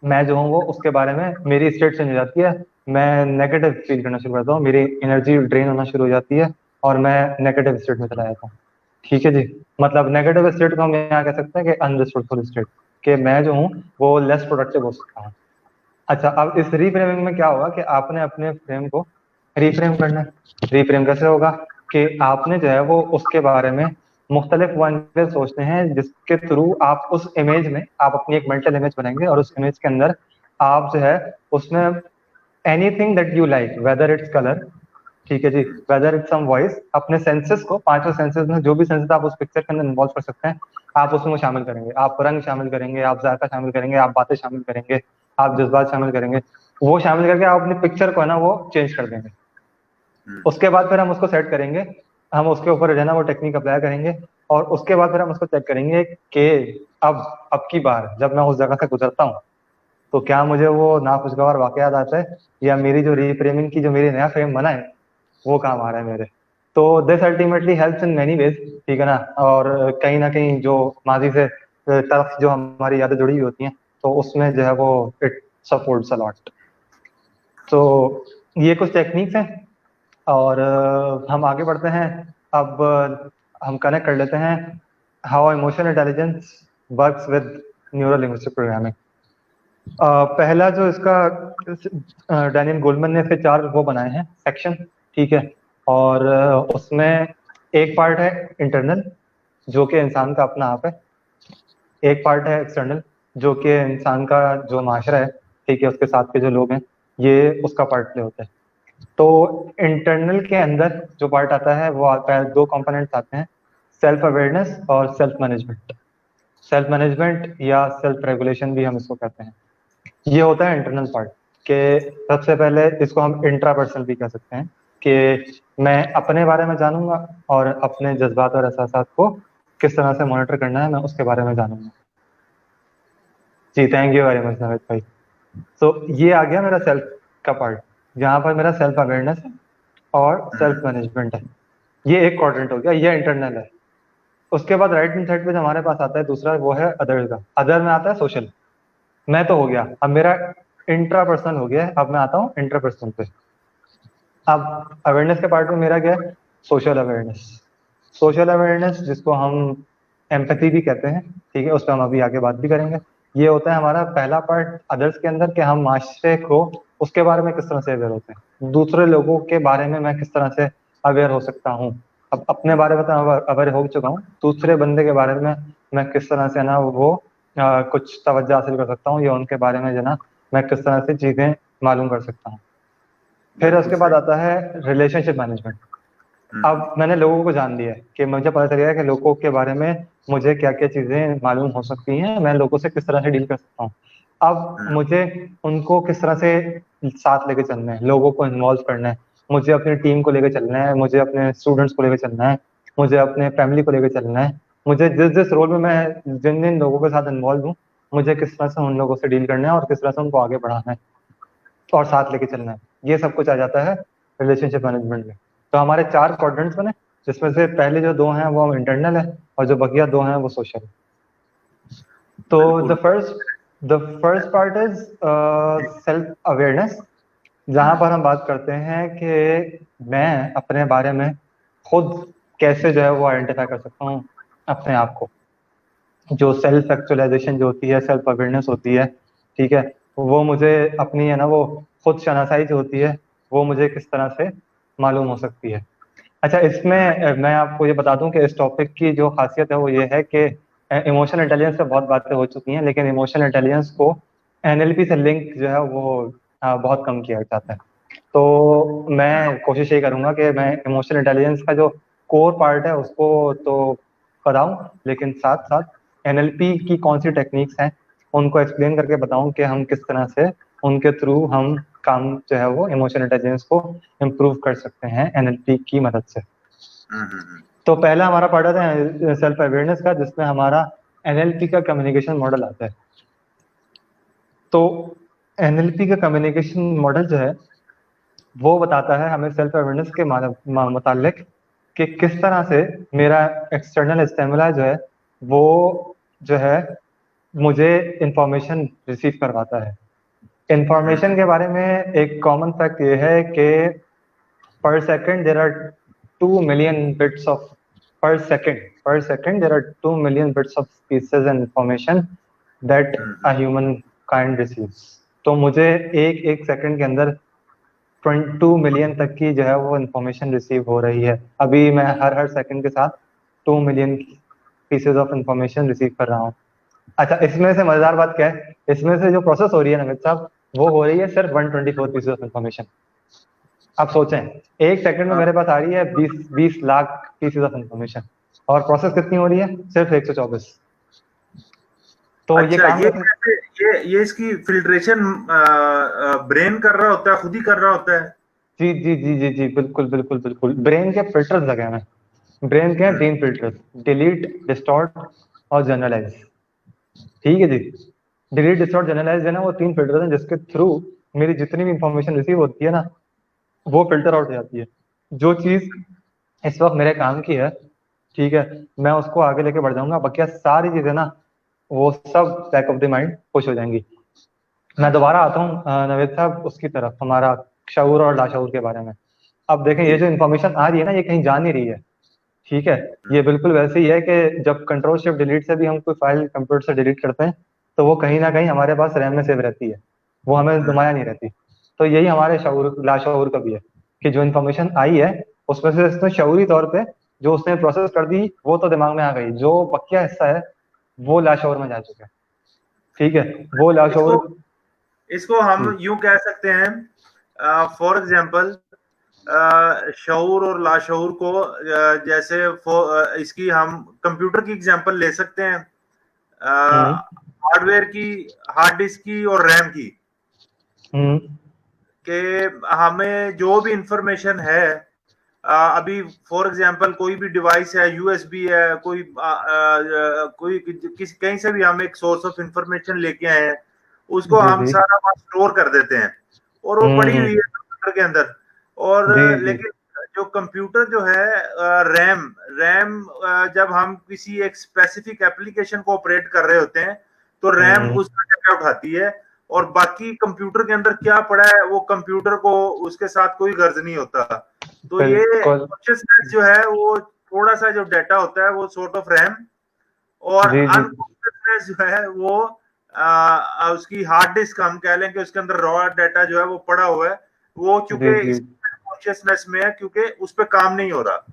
मैं जो हूँ वो उसके बारे में मेरी स्टेट चेंज हो जाती है, मैं नेगेटिव फील करना शुरू करता हूँ, मेरी एनर्जी ड्रेन होना शुरू हो जाती है और मैं नेगेटिव स्टेट में चला जाता हूँ, ठीक है जी। मतलब नेगेटिव स्टेट को हम यहाँ कह सकते हैं कि अनरिसोर्सफुल स्टेट, कि मैं जो हूँ वो लेस प्रोडक्टिव हो सकता हूँ। अच्छा, अब इस रीफ्रेमिंग में क्या होगा कि आपने अपने फ्रेम को रीफ्रेम करना है। रीफ्रेम कैसे होगा कि आपने जो है वो उसके बारे में मुख्तलिफ वन वे सोचते हैं जिसके थ्रू आप उस इमेज में आप अपनी एक मेंटल इमेज बनाएंगे और उस इमेज के अंदर आप जो है उसमें anything that you like, whether its colour, ठीक है जी, वेदर इट्स सम वॉइस, अपने सेंसेस को, पांचों सेंसेस में जो भी सेंसेस आप उस पिक्चर के अंदर इन्वॉल्व कर सकते हैं, आप उसमें वो शामिल करेंगे, आप रंग शामिल करेंगे, आप जायका शामिल करेंगे, आप बातें शामिल करेंगे, आप जज्बात शामिल करेंगे, वो शामिल करके आप अपनी पिक्चर को है ना वो चेंज कर देंगे। उसके बाद फिर हम उसको सेट करेंगे, हम उसके ऊपर जो है ना वो टेक्निक अप्लाई करेंगे और उसके बाद फिर हम उसको चेक करेंगे कि अब की बार जब मैं उस जगह से गुजरता हूँ तो क्या मुझे वो नाखुशगवार वाकया याद आता है या मेरी जो रीफ्रेमिंग की जो मेरी नया फ्रेम बना है वो काम आ रहा है मेरे। तो this ultimately helps in many ways, ठीक है ना, और कहीं ना कहीं जो माजी से तरफ जो हमारी यादें जुड़ी हुई होती हैं तो उसमें जो है वो इट सपोर्ट्स अ लॉट। तो ये कुछ टेक्निक्स हैं और हम आगे बढ़ते हैं। अब हम कनेक्ट कर लेते हैं how emotional intelligence works with neuro linguistic programming. पहला जो इसका डैनियल गोल्डमैन ने इसके 4 वो बनाए हैं सेक्शन, ठीक है, और उसमें एक पार्ट है इंटरनल जो कि इंसान का अपना आप है, एक पार्ट है एक्सटर्नल जो कि इंसान का जो माशरा है, ठीक है, उसके साथ के जो लोग हैं ये उसका पार्ट प्ले होता है। तो इंटरनल के अंदर जो पार्ट आता है वो आता है, 2 कंपोनेंट्स आते हैं, सेल्फ अवेयरनेस और सेल्फ मैनेजमेंट। सेल्फ मैनेजमेंट या सेल्फ रेगुलेशन भी हम इसको कहते हैं। ये होता है इंटरनल पार्ट के, सबसे पहले इसको हम इंट्रापर्सनल भी कह सकते हैं कि मैं अपने बारे में जानूंगा और अपने जज्बात और एहसास को किस तरह से मॉनिटर करना है मैं उसके बारे में जानूंगा। जी thank you very much Naved भाई। तो ये आ गया मेरा सेल्फ का पार्ट, जहाँ पर मेरा सेल्फ अवेयरनेस है और सेल्फ मैनेजमेंट है। ये एक क्वाड्रेंट हो गया, ये इंटरनल है। उसके बाद राइट हैंड साइड पे जो हमारे पास आता है दूसरा, वो है अदर का। अदर में आता है सोशल। मैं तो हो गया, अब मेरा इंट्रा पर्सनल हो गया है। अब मैं आता हूँ इंट्रा पर्सनल पे। अब अवेयरनेस के पार्ट में मेरा क्या है? Social awareness. सोशल अवेयरनेस जिसको हम एम्पैथी भी कहते हैं, ठीक है, उस पर हम अभी आगे बात भी करेंगे। ये होता है हमारा पहला पार्ट अदर्स के अंदर, कि हम माशरे को उसके बारे में किस तरह से अवेयर होते हैं, दूसरे लोगों के बारे में मैं किस तरह से अवेयर हो सकता हूँ। अब अपने बारे में तो अवेयर हो चुका हूँ, दूसरे बंदे के बारे में मैं किस तरह से ना वो कुछ तवज्जो हासिल कर सकता हूँ, या उनके बारे में जो ना मैं किस तरह से चीजें मालूम कर सकता हूँ। फिर बिल्कुल उसके बाद सही। आता है रिलेशनशिप मैनेजमेंट। अब मैंने लोगों को जान लिया है, कि मुझे पता चल गया कि लोगों के बारे में मुझे क्या क्या चीजें मालूम हो सकती हैं, मैं लोगों से किस तरह से डील कर सकता हूँ। अब मुझे उनको किस तरह से साथ लेके चलना है, लोगों को इन्वॉल्व करना है, मुझे अपनी टीम को लेकर चलना है, मुझे अपने स्टूडेंट्स को लेकर चलना है, मुझे अपने फैमिली को लेकर चलना है, मुझे जिस जिस रोल में मैं जिन जिन लोगों के साथ इन्वॉल्व हूँ, मुझे किस तरह से उन लोगों से डील करना है और किस तरह से उनको आगे बढ़ाना है और साथ लेके चलना है। ये सब कुछ आ जाता है रिलेशनशिप मैनेजमेंट में। तो हमारे 4 क्वाड्रेंट्स बने, जिसमें से पहले जो 2 हैं वो इंटरनल है, और जो बकिया 2 हैं वो सोशल है। तो बिल्कुल। The first part is self awareness, जहां पर हम बात करते हैं कि मैं अपने बारे में खुद कैसे जो है वो आइडेंटिफाई कर सकता हूँ अपने आप को। जो सेल्फ एक्चुअलाइजेशन जो होती है, सेल्फ अवेयरनेस होती है, ठीक है, वो मुझे अपनी है ना वो खुद शनासाई जो होती है, वो मुझे किस तरह से मालूम हो सकती है। अच्छा, इसमें मैं आपको ये बता दूं कि इस टॉपिक की जो खासियत है वो ये है कि इमोशनल इंटेलिजेंस पे बहुत बातें हो चुकी हैं, लेकिन इमोशनल इंटेलिजेंस को एनएलपी से लिंक जो है वो बहुत कम किया जाता है। तो मैं कोशिश ये करूंगा कि मैं इमोशनल इंटेलिजेंस का जो कोर पार्ट है उसको तो बताऊं, लेकिन साथ साथ एनएलपी की कौन सी टेक्निक्स हैं उनको एक्सप्लेन करके बताऊं कि हम किस तरह से उनके थ्रू हम काम जो है वो इमोशनल इंटेलिजेंस को इम्प्रूव कर सकते हैं एनएलपी की मदद से। तो पहला हमारा पार्ट आता है सेल्फ अवेयरनेस का, जिसमें हमारा एनएलपी का कम्युनिकेशन मॉडल आता है। तो एनएलपी का कम्युनिकेशन मॉडल जो है वो बताता है हमें सेल्फ अवेयरनेस के मुतालिक कि किस तरह से मेरा एक्सटर्नल स्टिमुला जो है वो जो है मुझे इंफॉर्मेशन रिसीव करवाता है। इंफॉर्मेशन के बारे में एक कॉमन फैक्ट ये है कि per second there are 2 million bits of per second there are 2 million bits of pieces and information that a human kind receives। तो मुझे एक एक सेकंड के अंदर 22 मिलियन तक की जो है वो इंफॉर्मेशन रिसीव हो रही है। अभी मैं हर सेकंड के साथ 2 million pieces of information receive कर रहा हूँ। अच्छा, इसमें से मजेदार बात क्या है, इसमें से जो प्रोसेस हो रही है नमित साहब, वो हो रही है सिर्फ 124 पीसेज ऑफ इंफॉर्मेशन। आप सोचें, एक सेकंड में मेरे पास आ रही है 20 लाख पीसेज ऑफ इंफॉर्मेशन, और प्रोसेस कितनी हो रही है? सिर्फ 124। तो ये अच्छा, काम ये कैसे? ये इसकी फिल्ट्रेशन ब्रेन कर रहा होता है, खुद ही कर रहा होता है? जी जी जी जी जी, बिल्कुल बिल्कुल बिल्कुल। ब्रेन के फिल्टर्स लगे हैं। ब्रेन के 3 फिल्टर्स, डिलीट, डिस्टॉर्ट और जनरलाइज। ठीक है जी। डिलीट, डिस्टॉर्ट, जनरलाइज है ना, वो 3 फिल्टर्स हैं जिसके थ्रू मेरी जितनी भी इंफॉर्मेशन रिसीव होती है ना, वो फिल्टर आउट हो जाती है। जो चीज इस वक्त मेरे काम की है, ठीक है, मैं उसको आगे लेके बढ़ जाऊंगा, बाकी सारी चीजें ना वो सब बैक ऑफ द माइंड खुश हो जाएंगी। मैं दोबारा आता हूँ नवेद साहब उसकी तरफ, हमारा शऊर और लाशऊर के बारे में। अब देखें, ये जी। जो इन्फॉर्मेशन आ रही है ना, ये कहीं जा नहीं रही है, ठीक है। ये बिल्कुल वैसे ही है कि जब कंट्रोल शिफ्ट डिलीट से भी हम कोई फाइल कंप्यूटर से डिलीट करते हैं, तो वो कहीं ना कहीं हमारे पास रैम में सेव रहती है, वो हमें नुमाया नहीं रहती। तो यही हमारे शऊर लाशऊर का भी है, कि जो इन्फॉर्मेशन आई है उसमें से इसने शऊरी तौर पे जो उसने प्रोसेस कर दी वो तो दिमाग में आ गई, जो बकिया हिस्सा है वो लाशऊर में जा चुका है। ठीक है, वो इसको लाशऊर। इसको हम यूं कह सकते हैं, फॉर एग्जांपल शऊर और लाशऊर को, जैसे इसकी हम कंप्यूटर की एग्जांपल ले सकते हैं, हार्डवेयर की, हार्ड डिस्क की और रैम की। कि हमें जो भी इंफॉर्मेशन है, अभी फॉर एग्जांपल कोई भी डिवाइस है, यूएसबी है, कोई कोई किसी कहीं से भी हम एक सोर्स ऑफ इंफॉर्मेशन लेके आए हैं, उसको जी हम जी। सारा वहाँ स्टोर कर देते हैं और वो पड़ी हुई है कंप्यूटर के अंदर। और जी जी। लेकिन जो कंप्यूटर जो है रैम रैम जब हम किसी एक स्पेसिफिक एप्लीकेशन को ऑपरेट कर रहे होते हैं तो रैम हम्म। उसका जगह उठाती है, और बाकी कंप्यूटर के अंदर क्या पड़ा है वो कंप्यूटर को उसके साथ कोई गर्ज नहीं होता। तो ये बिल्कुल। कॉन्शियसनेस जो है वो थोड़ा सा जो डाटा होता है वो सॉर्ट ऑफ रैम, और जी जी। अनकॉन्शियसनेस जो है वो उसकी हार्ड डिस्क हम कह लें कि उसके अंदर रॉ डाटा जो है वो पड़ा हुआ है, वो जी चूंकि जी। इस कॉन्शियसनेस में है क्योंकि उस पर काम नहीं हो रहा।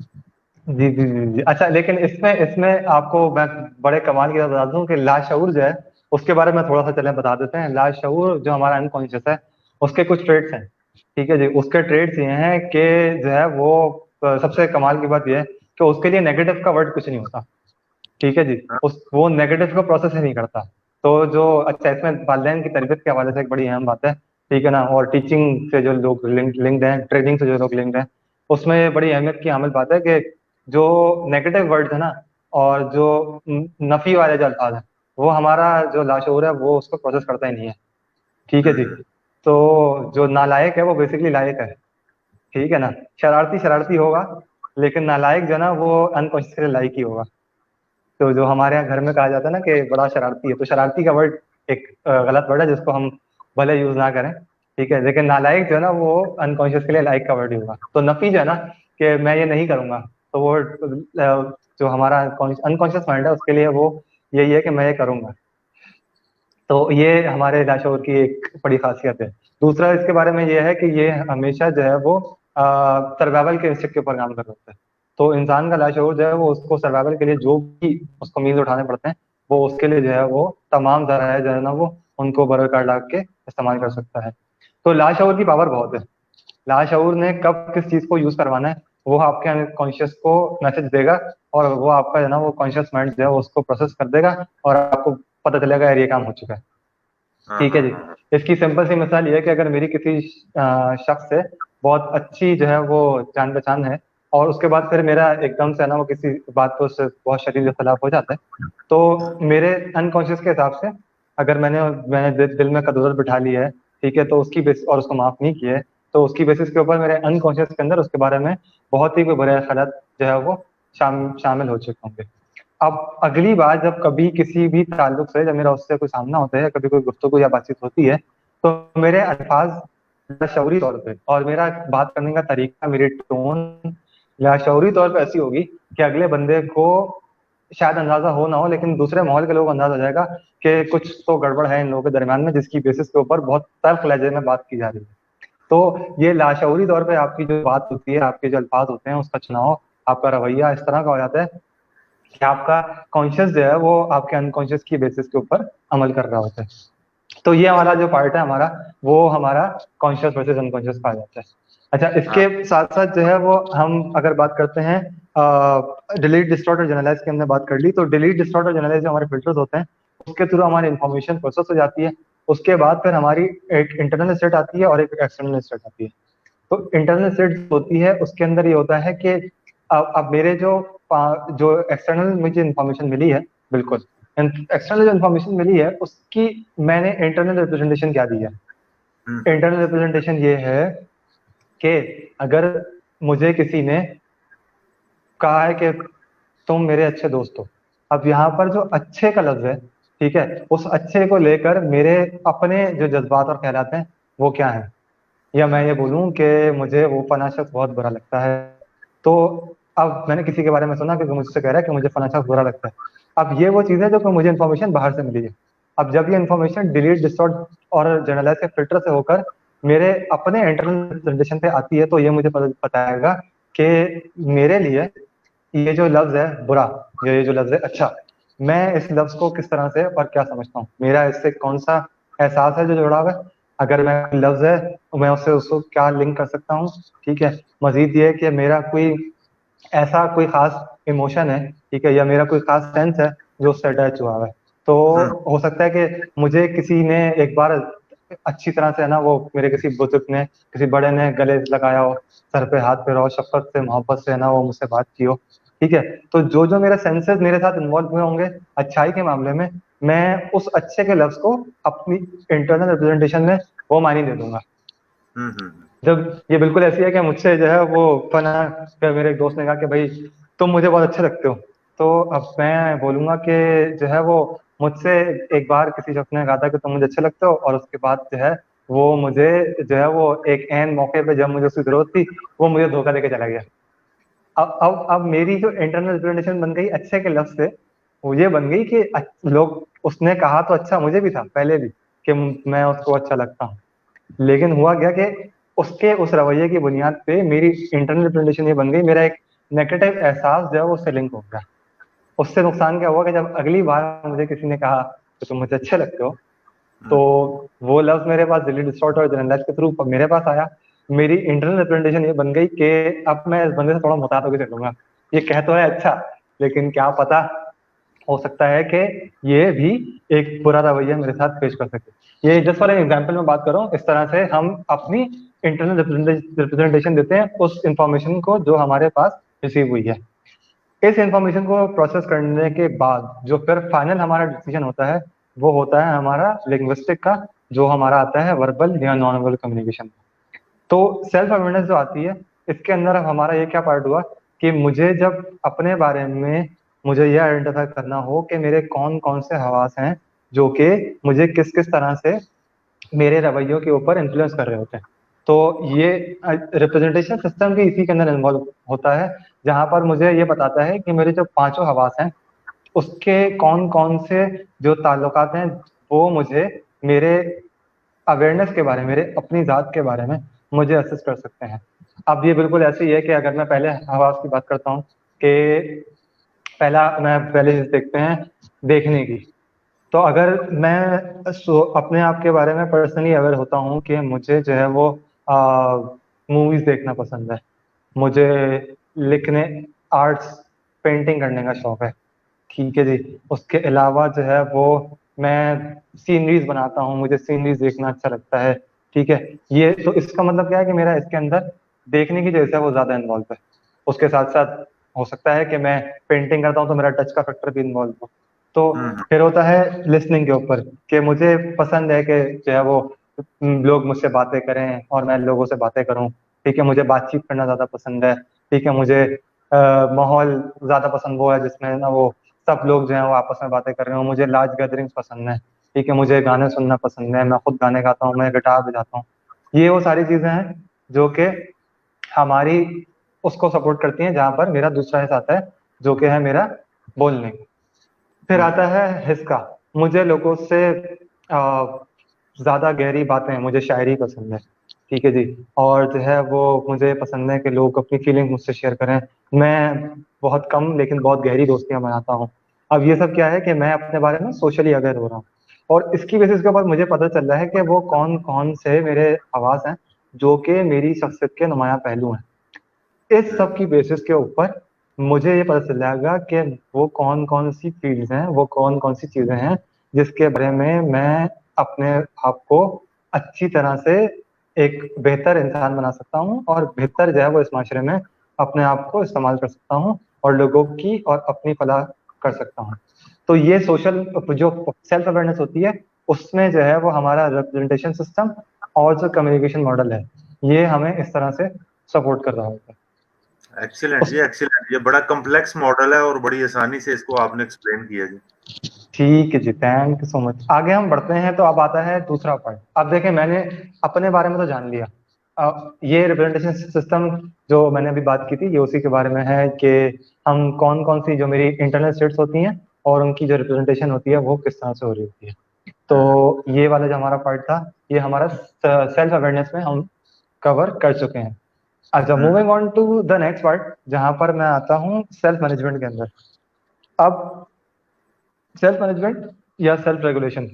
जी जी जी जी। अच्छा, लेकिन इसमें इसमें आपको मैं बड़े कमाल की बात बता दूं कि लाशऊर जो है उसके बारे में थोड़ा सा चलें बता देते हैं। लाशऊर जो हमारा अनकॉन्शियस है उसके कुछ ट्रेड्स हैं। ठीक है जी, उसके ट्रेड्स ये हैं कि जो है वो सबसे कमाल की बात यह है कि उसके लिए नेगेटिव का वर्ड कुछ नहीं होता। ठीक है जी। हाँ, उस वो नेगेटिव को प्रोसेस ही नहीं करता। तो जो अच्छा, इसमें वालिदैन की तरबियत के हवाले से एक बड़ी अहम बात है। ठीक है ना, और टीचिंग से जो लोग लिंक्ड हैं, ट्रेनिंग से जो लोग लिंक्ड हैं, उसमें ये बड़ी अहमियत की हामिल बात है कि जो नेगेटिव वर्ड्स है ना, और जो नफी वाले जो अल्फाज हैं, वो हमारा जो लाशऊर है वो उसको प्रोसेस करता ही नहीं है। ठीक है जी। तो जो नालायक है वो बेसिकली लायक है। ठीक है ना। शरारती शरारती होगा, लेकिन नालायक जो है ना वो अनकॉन्शियस के लिए लायक ही होगा। तो जो हमारे यहाँ घर में कहा जाता है ना कि बड़ा शरारती है, तो शरारती का वर्ड एक गलत वर्ड है जिसको हम भले यूज ना करें। ठीक है, लेकिन नालायक जो है ना वो अनकॉन्शियस के लिए लायक का वर्ड ही होगा। तो नफी जो है ना कि मैं ये नहीं करूंगा, तो वो जो हमारा अनकॉन्शियस माइंड है उसके लिए वो यही है कि मैं ये करूंगा। तो ये हमारे लाशऊर की एक बड़ी खासियत है। दूसरा इसके बारे में ये है कि ये हमेशा जो है वो सर्वाइवल के इंस्टिंक्ट के ऊपर काम कर रहा होता है। तो इंसान का लाशऊर जो है वो उसको सर्वाइवल के लिए जो भी उसको मीन्स उठाने पड़ते हैं, वो उसके लिए जो है वो तमाम जराए जो है ना वो उनको बरकरार ला के इस्तेमाल कर सकता है। तो लाशऊर की पावर बहुत है। लाशऊर ने कब किस चीज को यूज करवाना है वो आपके कॉन्शियस को मैसेज देगा, और वो आपका जो है ना वो कॉन्शियस माइंड जो है वो उसको प्रोसेस कर देगा, और आपको पता चलेगा यार ये काम हो चुका है। हाँ, ठीक है हाँ, जी। हाँ, इसकी सिंपल सी मिसाल ये है कि अगर मेरी किसी शख्स से बहुत अच्छी जो है वो जान पहचान है, और उसके बाद फिर मेरा एकदम से है ना वो किसी बात पे उससे बहुत शदीद इख्तलाफ हो जाता है, तो मेरे अनकॉन्शियस के हिसाब से अगर मैंने मैंने दिल में कदूरत बिठा ली है, ठीक है, तो उसकी बेस और उसको माफ नहीं किया है, तो उसकी बेसिस के ऊपर मेरे अनकॉन्शियस के अंदर उसके बारे में बहुत ही कोई बुरे ख्यालात जो है वो शामिल हो चुके होंगे। अब अगली बार जब कभी किसी भी ताल्लुक से जब मेरा उससे कोई सामना होता है, कभी कोई गुफ्तगू या बातचीत होती है, तो मेरे अल्फाज शौरी तौर पे और मेरा बात करने का तरीका, मेरी टोन लाशौरी तौर पे ऐसी होगी कि अगले बंदे को शायद अंदाजा हो ना हो, लेकिन दूसरे माहौल के लोगों को अंदाजा हो जाएगा कि कुछ तो गड़बड़ है इन लोगों के दरमियान में, जिसकी बेसिस के ऊपर बहुत तल्ख लहजे में बात की जा रही है। तो ये लाशौरी तौर पे आपकी जो बात होती है, आपके जो अल्फाज होते हैं, उसका चुनाव, आपका रवैया इस तरह का हो जाता है कि आपका कॉन्शियस जो है वो आपके अनकॉन्शियस की बेसिस के ऊपर अमल कर रहा होता है। तो ये हमारा जो पार्ट है हमारा, वो हमारा कॉन्शियस वर्सेस अनकॉन्शियस कहा जाता है। अच्छा, हाँ, इसके साथ साथ जो है वो हम अगर बात करते हैं डिलीट डिस्टॉर्ट और जनरलाइज की, हमने बात कर ली, तो डिलीट डिस्टॉर्ट और जनरलाइज जो हमारे फिल्टर्स होते हैं उसके थ्रू हमारी इन्फॉर्मेशन प्रोसेस हो जाती है। उसके बाद फिर हमारी एक इंटरनल स्टेट आती है और एक एक्सटर्नल स्टेट आती है। तो इंटरनल स्टेट होती है उसके अंदर ये होता है कि अब मेरे जो एक्सटर्नल मुझे इन्फॉर्मेशन मिली है, बिल्कुल एक्सटर्नल जो इन्फॉर्मेशन मिली है उसकी मैंने इंटरनल रिप्रेजेंटेशन क्या दी है। इंटरनल रिप्रेजेंटेशन ये है कि अगर मुझे किसी ने कहा है कि तुम मेरे अच्छे दोस्त हो, अब यहाँ पर जो अच्छे का लफ्ज है, ठीक है, उस अच्छे को लेकर मेरे अपने जो जज्बात और ख्यालात हैं वो क्या है। या मैं ये बोलूं कि मुझे वो फना शख्स बहुत बुरा लगता है, तो अब मैंने किसी के बारे में सुना कि वो मुझसे कह रहा है कि मुझे फना शख्स बुरा लगता है। अब ये वो चीज़ है जो कि मुझे इन्फॉर्मेशन बाहर से मिली है। अब जब ये इन्फॉर्मेशन डिलीट डिस्टॉर्ट और जनरलाइज के फिल्टर से होकर मेरे अपने इंटरनल रिप्रेजेंटेशन पे आती है, तो ये मुझे बताएगा कि मेरे लिए ये जो लफ्ज है बुरा, ये जो लफ्ज है अच्छा, मैं इस लफ्ज को किस तरह से और क्या समझता हूँ, मेरा इससे कौन सा एहसास है जो जुड़ा हुआ है। अगर मैं लफ्ज है तो मैं उससे उसको क्या लिंक कर सकता हूँ। ठीक है, मजीद ये है कि मेरा कोई ऐसा कोई खास इमोशन है, ठीक है, या मेरा कोई खास सेंस है जो उससे अटैच हुआ है। तो हो सकता है कि मुझे किसी ने एक बार अच्छी तरह से है ना वो मेरे किसी बुजुर्ग ने, किसी बड़े ने गले लगाया हो, सर पे हाथ फेरा हो, शफकत से मोहब्बत से है ना वो मुझसे बात की हो। ठीक है, तो जो जो मेरे सेंसेस मेरे साथ इन्वॉल्व हुए होंगे अच्छाई के मामले में, मैं उस अच्छे के लफ्ज को अपनी इंटरनल रिप्रेजेंटेशन में वो मायने दे दूंगा। जब ये बिल्कुल ऐसी है कि मुझसे जो है वो फना मेरे एक दोस्त ने कहा कि भाई तुम मुझे बहुत अच्छे लगते हो, तो अब मैं बोलूंगा कि जो है वो मुझसे एक बार किसी शख्स ने कहा था कि तुम मुझे अच्छे लगते हो, और उसके बाद जो है वो मुझे जो है वो एक ऐन मौके पे जब मुझे उसकी जरूरत थी वो मुझे धोखा देके चला गया। अब मेरी जो इंटरनल रिप्रेजेंटेशन बन गई अच्छे के लफ्ज से, वो ये बन गई कि लोग, उसने कहा तो अच्छा मुझे भी था पहले भी कि मैं उसको अच्छा लगता हूँ, लेकिन हुआ क्या कि उसके उस रवैये की बुनियाद पे मेरी इंटरनल रिप्रेजेंटेशन ये बन गई, मेरा एक नेगेटिव एहसास जो है वो उससे लिंक हो गया। उससे नुकसान क्या हुआ कि जब अगली बार मुझे किसी ने कहा कि तुम मुझे अच्छे लगते हो, तो वो लफ्ज मेरे पास दिल्ली डिस्टॉर्ट और जनरलाइज के थ्रू मेरे पास आया। मेरी इंटरनल रिप्रेजेंटेशन ये बन गई कि अब मैं इस बंदे से थोड़ा मुताबिक होकर चलूंगा। ये कह तो है अच्छा, लेकिन क्या पता, हो सकता है कि ये भी एक बुरा रवैया मेरे साथ पेश कर सके। ये जस्ट फॉर एग्जाम्पल में बात कर रहा हूँ, इस तरह से हम अपनी इंटरनल रिप्रेजेंटेशन देते हैं उस इंफॉर्मेशन को जो हमारे पास रिसीव हुई है। इस इंफॉर्मेशन को प्रोसेस करने के बाद जो फिर फाइनल हमारा डिसीजन होता है, वो होता है हमारा लिंग्विस्टिक का, जो हमारा आता है वर्बल या नॉन वर्बल कम्युनिकेशन। तो सेल्फ अवेयरनेस जो आती है, इसके अंदर अब हमारा ये क्या पार्ट हुआ कि मुझे जब अपने बारे में मुझे ये आइडेंटिफाई करना हो कि मेरे कौन कौन से हवास हैं जो कि मुझे किस किस तरह से मेरे रवैयों के ऊपर इन्फ्लुएंस कर रहे होते हैं, तो ये रिप्रेजेंटेशन सिस्टम भी इसी के अंदर इन्वॉल्व होता है, जहां पर मुझे ये बताता है कि मेरे जो पांचों हवास हैं उसके कौन कौन से जो ताल्लुकात हैं वो मुझे मेरे अवेयरनेस के बारे में, मेरे अपनी जात के बारे में मुझे असिस्ट कर सकते हैं। अब ये बिल्कुल ऐसे ही है कि अगर मैं पहले हवास की बात करता हूँ कि पहले चीज देखते हैं देखने की। तो अगर मैं अपने आप के बारे में पर्सनली अवेयर होता हूँ कि मुझे जो है वो मूवीज देखना पसंद है, मुझे लिखने, आर्ट्स, पेंटिंग करने का शौक है, ठीक है जी। उसके अलावा जो है वो मैं सीनरीज बनाता हूँ, मुझे सीनरीज देखना अच्छा लगता है, ठीक है। ये तो इसका मतलब क्या है कि मेरा इसके अंदर देखने की जो है वो ज्यादा इन्वॉल्व है। उसके साथ साथ हो सकता है कि मैं पेंटिंग करता हूँ तो मेरा टच का फैक्टर भी इन्वॉल्व हो। तो फिर होता है लिसनिंग के ऊपर कि मुझे पसंद है कि जो है वो लोग मुझसे बातें करें और मैं लोगों से बातें करूं, ठीक है। मुझे बातचीत करना ज्यादा पसंद है, ठीक है। मुझे माहौल ज्यादा पसंद वो है जिसमें ना वो सब लोग जो है वो आपस में बातें कर रहे हो। मुझे लार्ज गैदरिंग्स पसंद है, ठीक है। मुझे गाने सुनना पसंद है, मैं खुद गाने गाता हूँ, मैं गिटार बजाता हूँ। ये वो सारी चीजें हैं जो कि हमारी उसको सपोर्ट करती हैं, जहां पर मेरा दूसरा हिस्सा आता है जो कि है मेरा बोलने। फिर आता है हिस्सा, मुझे लोगों से ज्यादा गहरी बातें, मुझे शायरी पसंद है, ठीक है जी। और जो है वो मुझे पसंद है कि लोग अपनी फीलिंग मुझसे शेयर करें। मैं बहुत कम लेकिन बहुत गहरी दोस्तियां बनाता हूँ। अब ये सब क्या है कि मैं अपने बारे में सोशली अवेयर हो रहा हूँ, और इसकी बेसिस के ऊपर मुझे पता चल रहा है कि वो कौन कौन से मेरे आवाज हैं जो कि मेरी शख्सियत के नुमाया पहलू हैं। इस सब की बेसिस के ऊपर मुझे ये पता चल जाएगा कि वो कौन कौन सी फील्ड्स हैं, वो कौन कौन सी चीजें हैं जिसके बारे में मैं अपने आप को अच्छी तरह से एक बेहतर इंसान बना सकता हूँ, और बेहतर जो है वो इस माशरे में अपने आप को इस्तेमाल कर सकता हूँ और लोगों की और अपनी फलाह कर सकता हूँ। तो ये सोशल जो सेल्फ अवेयरनेस होती है, उसमें जो है वो हमारा रिप्रेजेंटेशन सिस्टम और जो कम्युनिकेशन मॉडल है, ये हमें इस तरह से सपोर्ट कर रहा होता है। एक्सीलेंट जी, एक्सीलेंट। ये बड़ा कॉम्प्लेक्स मॉडल है और बड़ी आसानी से इसको आपने एक्सप्लेन किया जी। ठीक है जी, थैंक यू सो मच। आगे हम बढ़ते हैं, तो अब आता है दूसरा पार्ट। अब देखें, मैंने अपने बारे में तो जान लिया। ये रिप्रेजेंटेशन सिस्टम जो मैंने अभी बात की थी, ये उसी के बारे में है कि हम कौन कौन सी जो मेरी इंटरनल स्टेट्स होती हैं और उनकी जो रिप्रेजेंटेशन होती है वो किस तरह से हो रही होती है। तो ये वाला जो हमारा पार्ट था, ये हमारा सेल्फ अवेयरनेस में हम कवर कर चुके हैं। अच्छा, moving on to the next part, जहां पर मैं आता हूँ सेल्फ मैनेजमेंट के अंदर। अब सेल्फ मैनेजमेंट या सेल्फ रेगुलेशन,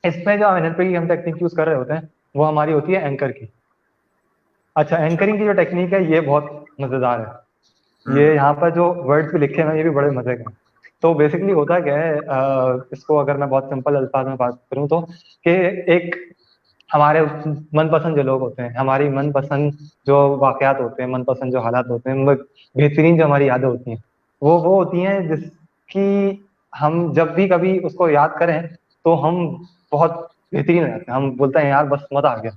इसमें जो एनएलपी की हम टेक्निक यूज कर रहे होते हैं वो हमारी होती है एंकर की। अच्छा, एंकरिंग की जो टेक्निक है ये बहुत मजेदार है। ये यहाँ पर जो वर्ड्स भी लिखे हैं ये भी बड़े मजे के हैं। तो बेसिकली होता क्या है, इसको अगर मैं बहुत सिंपल अल्फाज में बात करूँ तो, कि एक हमारे मनपसंद जो लोग होते हैं, हमारी मनपसंद जो वाकयात होते हैं, मनपसंद जो हालात होते हैं, बेहतरीन जो हमारी यादें होती हैं, वो होती हैं जिसकी हम जब भी कभी उसको याद करें तो हम बहुत बेहतरीन हो जाते हैं, हम बोलते हैं यार बस मजा आ गया,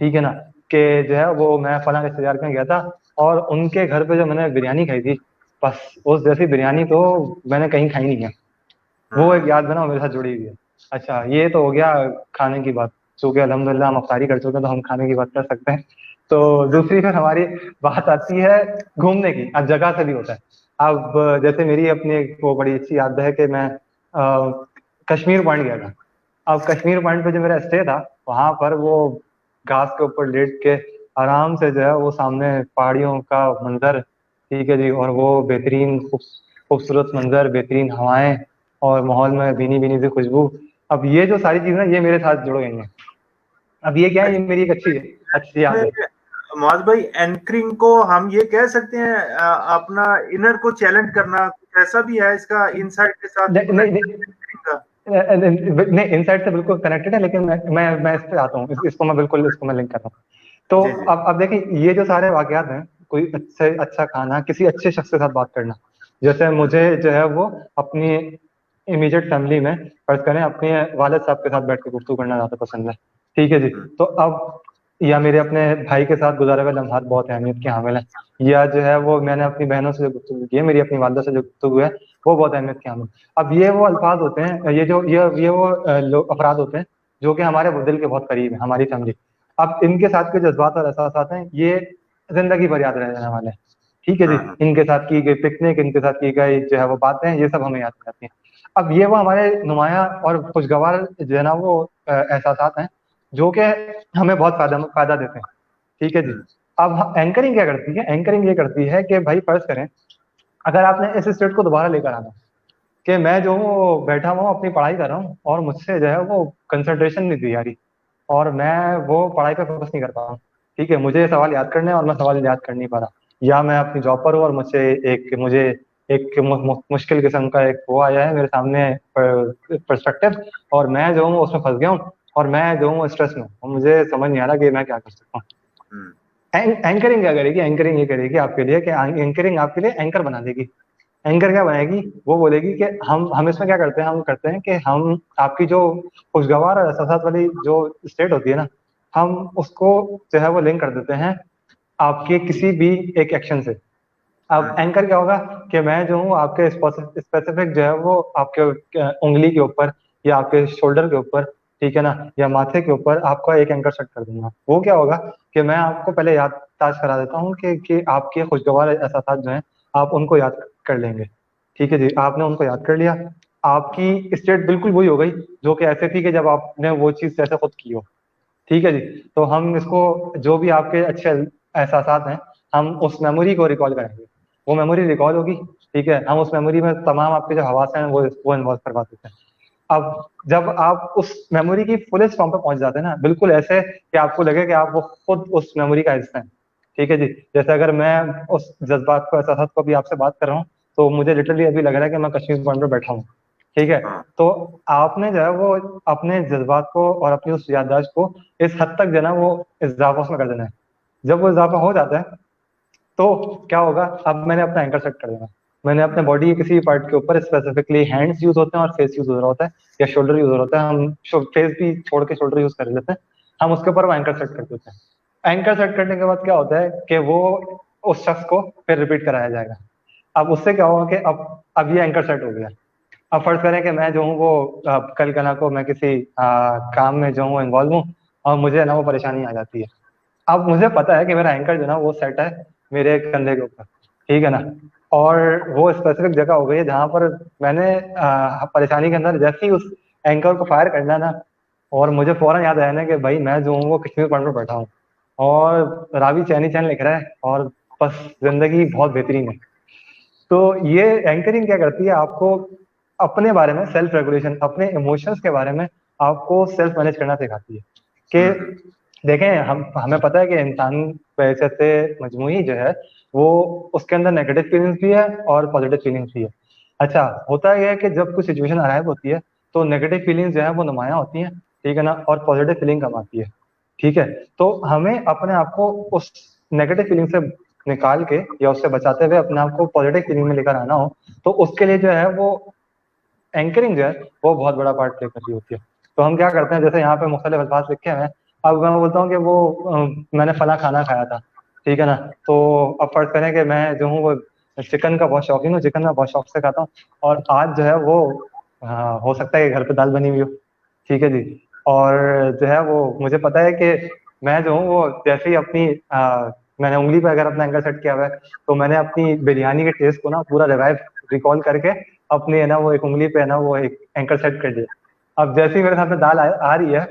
ठीक है ना। कि जो है वो मैं फलां रिश्तेदार के यहाँ गया था और उनके घर पे जो मैंने बिरयानी खाई थी, बस उस जैसी बिरयानी तो मैंने कहीं खाई नहीं है। वो एक हाँ याद बना मेरे साथ जुड़ी हुई है। अच्छा, ये तो हो गया खाने की बात। चूंकि अल्हम्दुलिल्लाह हम अफ्तारी कर चुके हैं तो हम खाने की बात कर सकते हैं। तो दूसरी फिर हमारी बात आती है घूमने की। अब जगह से भी होता है। अब जैसे मेरी अपनी एक वो बड़ी अच्छी याद है कि मैं कश्मीर पॉइंट गया था। अब कश्मीर पॉइंट पे जो मेरा स्टे था, वहां पर वो घास के ऊपर लेट के आराम से जो है वो सामने पहाड़ियों का मंजर, ठीक है जी, और वो बेहतरीन खूबसूरत मंजर, बेहतरीन हवाएं, और माहौल में भीनी भीनी सी खुशबू। अब ये जो सारी चीजें ये मेरे साथ जुड़ गई हैं। अब ये क्या है, ये मेरी एक अच्छी अच्छी याद है। मुआज भाई, एंकरिंग को हम ये कह सकते हैं अपना इनर को चैलेंज करना, कुछ ऐसा भी है इसका इनसाइट के साथ नहीं नहीं कनेक्टेड नहीं, का? नहीं इनसाइड से बिल्कुल कनेक्टेड है, लेकिन मैं इस पे आता हूँ, इसको मैं बिल्कुल इसको मैं लिंक कर रहा हूँ। तो जी जी। अब देखिए, ये जो सारे वाकयात हैं, कोई अच्छे अच्छा खाना, किसी अच्छे शख्स के साथ बात करना। जैसे मुझे जो है वो अपनी इमीडिएट फैमिली में, फर्ज करें अपने वालिद साहब के साथ बैठ के गुफ्तगू करना ज्यादा पसंद है, ठीक है जी। तो अब या मेरे अपने भाई के साथ गुजारे हुए लम्हात बहुत अहमियत के हामिल हैं, या जो है वो मैंने अपनी बहनों से जो गुफ्तगू की है, मेरी अपनी वालदा से जो गुफ्तगू है, वो बहुत अहमियत के हामिल। अब ये वो अल्फाज होते हैं, ये वो लोग अफराद होते हैं जो कि हमारे दिल के बहुत करीब है, हमारी फैमिली। अब इनके साथ के जज्बात और एहसास हैं, ये जिंदगी भर याद रह जाने वाले हैं, ठीक है जी। हाँ हाँ। इनके साथ की गई पिकनिक, इनके साथ की गई जो है वो बातें, ये सब हमें याद रहती हैं। अब ये वो हमारे नुमाया और खुशगवार जो है ना वो एहसास हैं, जो कि हमें बहुत फायदा देते हैं, ठीक है जी। हम्म, अब एंकरिंग क्या करती है, एंकरिंग ये करती है कि भाई फर्ज करें, अगर आपने इस स्टेट को दोबारा लेकर आना, कि मैं जो हूँ वो बैठा हुआ हूँ, अपनी पढ़ाई कर रहा हूँ, और मुझसे जो है वो कंसंट्रेशन नहीं दी जा रही, और मैं वो पढ़ाई पे फोकस नहीं कर पा रहा हूँ, ठीक है। मुझे ये सवाल याद करने हैं और मैं सवाल याद कर नहीं पा रहा, या मैं अपनी जॉब पर हूँ और मुझे एक मुश्किल किस्म का एक वो आया है मेरे सामने पर्सपेक्टिव, और मैं जो हूँ उसमें फंस गया हूँ, और मैं जो हूँ स्ट्रेस में हूँ, और मुझे समझ नहीं आ रहा कि मैं क्या कर सकता हूँ। हम्म, एंकरिंग क्या करेगी, एंकरिंग ये करेगी आपके लिए कि एंकरिंग आपके लिए एंकर बना देगी। एंकर क्या बनाएगी, वो बोलेगी कि हम इसमें क्या करते हैं, हम करते हैं कि हम आपकी जो खुशगवार और एहसास वाली जो स्टेट होती है ना, हम उसको जो है वो लिंक कर देते हैं आपके किसी भी एक एक्शन से। अब हम्म, एंकर क्या होगा, कि मैं जो हूँ आपके स्पेसिफिक जो है वो आपके उंगली के ऊपर, या आपके शोल्डर के ऊपर, ठीक है ना, या माथे के ऊपर आपका एक एंकर सेट कर दूंगा। वो क्या होगा कि मैं आपको पहले याद ताज करा देता हूँ कि आपके खुशगवार एहसास जो हैं, आप उनको याद कर लेंगे, ठीक है जी। आपने उनको याद कर लिया, आपकी स्टेट बिल्कुल वही हो गई जो कि ऐसे थी कि जब आपने वो चीज जैसे खुद की हो, ठीक है जी। तो हम इसको, जो भी आपके अच्छे एहसास हैं, हम उस मेमोरी को रिकॉल करेंगे, वो मेमोरी रिकॉल होगी, ठीक है। हम उस मेमोरी में तमाम आपके जो हवास हैं वो इन्वॉल्व करवा देते हैं। अब जब आप उस मेमोरी की फुलेस्ट फॉर्म पे पहुंच जाते हैं ना, बिल्कुल ऐसे कि आपको लगे कि आप वो खुद उस मेमोरी का हिस्सा हैं, ठीक है जी। जैसे अगर मैं उस जज्बात को, एहसास को अभी आपसे बात कर रहा हूँ, तो मुझे लिटरली अभी लग रहा है कि मैं कश्मीर पॉइंट पर बैठा हूँ, ठीक है। हाँ तो आपने जो है वो अपने जज्बात को और अपनी उस याददाश्त को इस हद तक जो है ना वो इजाफा उसमें कर देना है। जब वो इजाफा हो जाता है, तो क्या होगा, अब मैंने अपना एंकर सेट कर देना, मैंने अपने हम्म, बॉडी के किसी पार्ट के ऊपर, स्पेसिफिकली हैंड्स यूज होते हैं और फेस यूज हो रहा होता है, या शोल्डर यूज हो रहा होता है, हम फेस भी छोड़ के शोल्डर यूज कर लेते हैं, हम उसके ऊपर वो एंकर सेट कर देते हैं। एंकर सेट करने के बाद क्या होता है कि वो उस शख्स को फिर रिपीट कराया जाएगा। अब उससे क्या होगा कि अब ये एंकर सेट हो गया। अब फर्ज करें कि मैं जो हूँ वो कल कला को मैं किसी काम में जो हूँ इन्वॉल्व हूँ, और मुझे ना वो परेशानी आ जाती है। अब मुझे पता है कि मेरा एंकर जो ना वो सेट है मेरे कंधे के ऊपर, ठीक है ना, और वो स्पेसिफिक जगह हो गई है जहां पर मैंने परेशानी के अंदर जैसे ही उस एंकर को फायर करना ना, और मुझे फौरन याद आया ना कि भाई मैं जो हूँ वो कश्मीर पॉइंट पर बैठा हूँ, और रावी चैनी चैन लिख रहा है, और बस जिंदगी बहुत बेहतरीन है। तो ये एंकरिंग क्या करती है, आपको अपने बारे में सेल्फ रेगुलेशन, अपने इमोशंस के बारे में आपको सेल्फ मैनेज करना सिखाती है। हम्म, कि देखें, हम हमें पता है कि इंसान वैसे से मजमूई जो है वो, उसके अंदर नेगेटिव फीलिंग्स भी है और पॉजिटिव फीलिंग्स भी है। अच्छा, होता यह है कि जब कोई सिचुएशन अराइव होती है, तो नेगेटिव फीलिंग्स जो है वो नुमाया होती हैं, ठीक है ना, और पॉजिटिव फीलिंग कम आती है, ठीक है। तो हमें अपने आप को उस नेगेटिव फीलिंग से निकाल के, या उससे बचाते हुए अपने आप को पॉजिटिव फीलिंग में लेकर आना हो, तो उसके लिए जो है वो एंकरिंग जो है वो बहुत बड़ा पार्ट प्ले कर रही होती है। तो हम क्या करते हैं, जैसे यहाँ पे मुख्तलिफ अल्फाज लिखे हुए हैं, अब मैं बोलता हूँ कि वो मैंने फला खाना खाया था, ठीक है ना, तो अब फर्ज करें कि मैं जो हूँ वो चिकन का बहुत शौकीन हूँ, चिकन मैं बहुत शौक से खाता हूँ, और आज जो है वो हो सकता है कि घर पे दाल बनी हुई हो, ठीक है जी, और जो है वो मुझे पता है कि मैं जो हूँ वो जैसे ही अपनी मैंने उंगली पे अगर अपना एंकर सेट किया हुआ है, तो मैंने अपनी बिरयानी के टेस्ट को ना पूरा रिवाइव रिकॉल करके अपनी है ना वो एक उंगली पे है ना वो एक एंकर सेट कर दिया। अब जैसे ही मेरे सामने दाल आ रही है,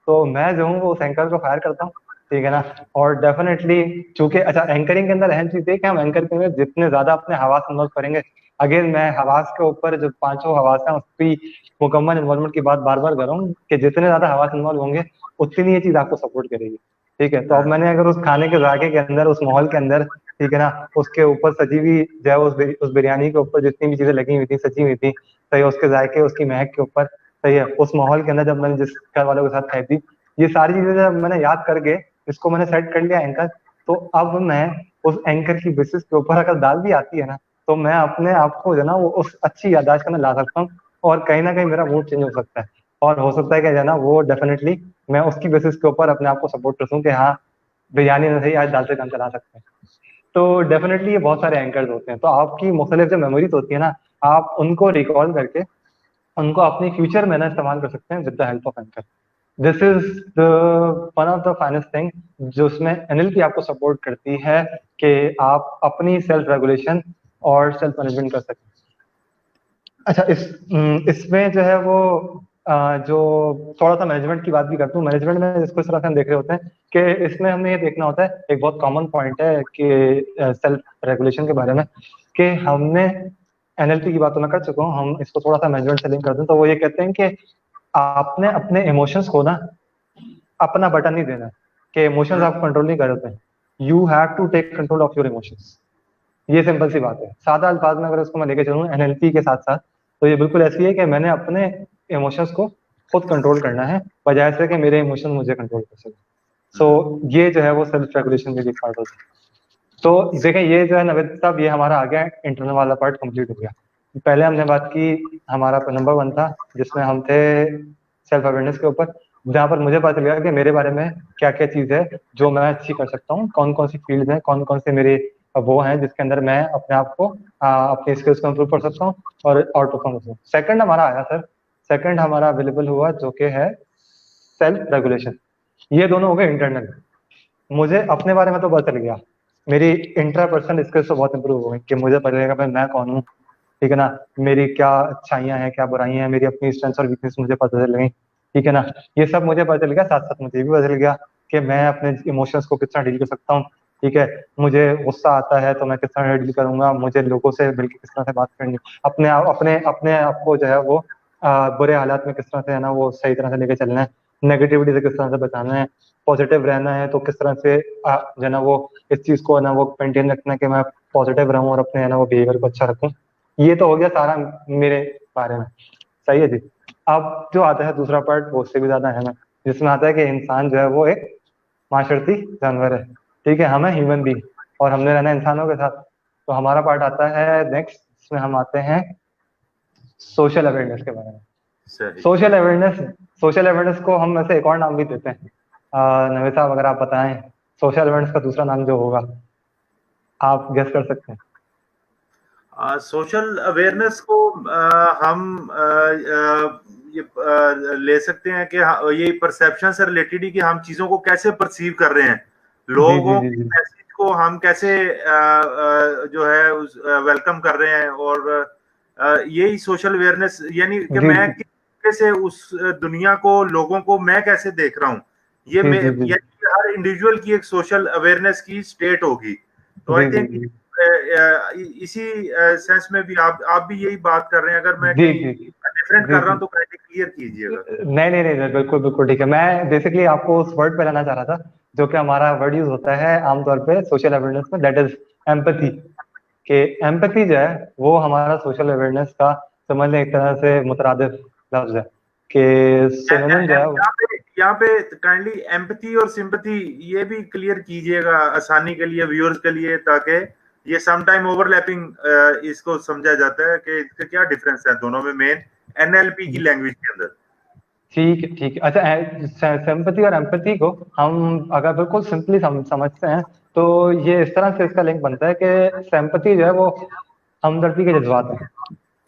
तो मैं जो हूँ वो उस एंकर को फायर करता हूँ, ठीक है ना, और डेफिनेटली चूंकि अच्छा एंकरिंग के अंदर अहम चीज है कि हम एंकर के अंदर जितने ज्यादा अपने हवास इन्वॉल्व करेंगे, अगेन मैं हवास के ऊपर जो पांचों हवास हैं उसकी मुकम्मल इन्वॉल्वमेंट की बात बार बार कर रहा हूँ कि जितने ज्यादा हवास इन्वॉल्व होंगे उतनी ये चीज आपको सपोर्ट करेगी, ठीक है। तो अब मैंने अगर उस खाने के जायके के अंदर, उस माहौल के अंदर, ठीक है ना, उसके ऊपर सजी हुई जो है उस बिरयानी के ऊपर जितनी भी चीजें लगी हुई थी, सजी हुई थी, सही है, उसके जायके, उसकी महक के ऊपर, सही है, उस माहौल के अंदर जब मैंने जिस घर वालों के साथ खाई थी, ये सारी चीजें जब मैंने याद करके इसको मैंने सेट कर लिया एंकर, तो अब मैं उस एंकर की बेसिस के ऊपर अगर दाल भी आती है ना, तो मैं अपने आप को जो है ना वो उस अच्छी याददाश्त के अंदर ला सकता हूँ, और कहीं ना कहीं मेरा मूड चेंज हो सकता है, और हो सकता है कि जो है ना वो डेफिनेटली मैं उसकी बेसिस के ऊपर अपने आप को सपोर्ट कर सकूं कि हाँ बिरयानी नहीं सही, आज दाल से काम चला सकते हैं। तो डेफिनेटली ये बहुत सारे एंकर्स होते हैं, तो आपकी मुख्तलिफ जो मेमोरीज होती है ना, आप उनको रिकॉल करके उनको अपने फ्यूचर में ना इस्तेमाल कर सकते हैं with the help of anchor. This is the one of the finest thing जो उसमें एनएलपी आपको सपोर्ट करती है कि आप अपनी सेल्फ रेगुलेशन और सेल्फ मैनेजमेंट कर सकें। अच्छा इसमें जो है वो जो थोड़ा सा मैनेजमेंट की बात भी करता हूँ, मैनेजमेंट में जिसको इस तरह से हम देख रहे होते हैं कि इसमें हमें ये देखना होता है, एक बहुत कॉमन पॉइंट है कि सेल्फ रेगुलेशन के बारे में, कि हमने एनएलपी की बात तो मैं कर चुका हूँ, हम इसको थोड़ा सा मैनेजमेंट से लिंक करते हैं, तो वो ये कहते हैं कि आपने अपने इमोशंस को ना अपना बटन नहीं देना, कि इमोशंस आप कंट्रोल नहीं कर रहे हैं, you have to take control of your emotions. ये सिंपल सी बात है, सादा अल्फाज में अगर उसको मैं लेके चलूँ एनएलपी के साथ साथ, तो ये बिल्कुल ऐसी है कि मैंने अपने इमोशंस को खुद कंट्रोल करना है, बजाय से कि मेरे इमोशन मुझे कंट्रोल कर सके। सो ये जो है वो सेल्फ रेगुलेशन में भी पार्ट होता है। तो देखें ये जो है नवेद साहब, ये हमारा आ गया इंटरनल वाला पार्ट कंप्लीट हो गया। पहले हमने बात की, हमारा नंबर 1 था जिसमें हम थे सेल्फ अवेयरनेस के ऊपर, जहाँ पर मुझे पता चला कि मेरे बारे में क्या क्या चीज है जो मैं अच्छी कर सकता हूँ, कौन कौन सी फील्ड है, कौन कौन से मेरे वो हैं जिसके अंदर मैं अपने आप को अपनी स्किल्स को इम्प्रूव कर सकता हूँ और आउट परफॉर्म कर सकता हूँ। सेकंड हमारा आया सर, सेकंड हमारा अवेलेबल हुआ जो कि है सेल्फ रेगुलेशन। ये दोनों हो गए इंटरनल। मुझे अपने बारे में तो पता चल गया, मेरी इंट्रापर्सनल स्किल्स तो बहुत इंप्रूव हो गई कि मुझे पता चलेगा भाई मैं कौन हूँ, ठीक है ना, मेरी क्या अच्छाइयाँ हैं, क्या बुराइयां हैं, मेरी अपनी स्ट्रेंथ और वीकनेस मुझे पता चल गई, ठीक है ना, ये सब मुझे पता चल गया। साथ साथ मुझे भी पता चल गया कि मैं अपने इमोशंस को किस तरह डील कर सकता हूँ, ठीक है, मुझे गुस्सा आता है तो मैं किस तरह डील करूंगा, मुझे लोगों से मिलकर किस तरह से बात करनी, अपने आप को जो है वो बुरे हालात में किस तरह से है ना वो सही तरह से लेके चलना है, नेगेटिविटी से किस तरह से बचाना है, पॉजिटिव रहना है तो किस तरह से जो है ना वो इस चीज को है ना वो मेंटेन रखना है कि मैं पॉजिटिव रहूं और अपने है ना वो बिहेवियर को अच्छा रखूं। ये तो हो गया सारा मेरे बारे में, सही है जी। अब जो आता है दूसरा पार्ट वो उससे भी ज्यादा अहम है, जिसमें आता है कि इंसान जो है वो एक माशरती जानवर है, ठीक है, हम है ह्यूमन बींग और हमने रहना है इंसानों के साथ। तो हमारा पार्ट आता है नेक्स्ट, जिसमें हम आते हैं सोशल अवेयरनेस के बारे में। सही। सोशल अवेयरनेस को हम वैसे एक और नाम भी देते हैं, नवे साहब अगर आप बताएं सोशल अवेयरनेस का दूसरा नाम जो होगा, आप गेस कर सकते हैं। सोशल अवेयरनेस को हम ये ले सकते हैं कि ये परसेप्शन से रिलेटेड ही कि हम चीजों को कैसे परसीव कर रहे हैं, जी जी लोगों जी के जी मैसेज को हम कैसे जो है वेलकम कर रहे हैं, और यही सोशल अवेयरनेस, यानी कि जी मैं जी किस तरीके से उस दुनिया को, लोगों को मैं कैसे देख रहा हूँ, ये जी मैं, जी जी यानी हर इंडिविजुअल की एक सोशल अवेयरनेस की स्टेट होगी। तो आई जी जी थिंक जी इसी सेंस में भी आप भी यही बात कर रहे हैं, अगर मैं जी कहीं जी डिफरेंट जी कर रहा हूं जी तो काइंडली क्लियर कीजिएगा। नहीं नहीं नहीं बिल्कुल बिल्कुल ठीक है। मैं बेसिकली आपको उस वर्ड पे लाना चाह रहा था जो कि हमारा वर्ड यूज होता है आमतौर पे सोशल अवेयरनेस में, दैट इज एम्पैथी। कि एम्पैथी जो है वो हमारा सोशल अवेयरनेस का समझ लें एक तरह से मुतरादिफ लफ्ज है, कि सिनोनिम जो है यहाँ पे काइंडली एम्पैथी और सिंपैथी ये भी क्लियर कीजिएगा आसानी के लिए, व्यूअर्स के लिए, ताकि ये सम टाइम ओवरलैपिंग इसको समझा जाता है कि इसका क्या डिफरेंस है दोनों में। मेन एनएलपी की लैंग्वेज के अंदर। ठीक है, ठीक है। अच्छा, सिंपैथी और एम्पैथी को हम अगर बिल्कुल सिंपली समझते हैं तो ये इस तरह से इसका लिंक बनता है कि सिंपैथी जो है वो हमदर्दी के जज्बात है।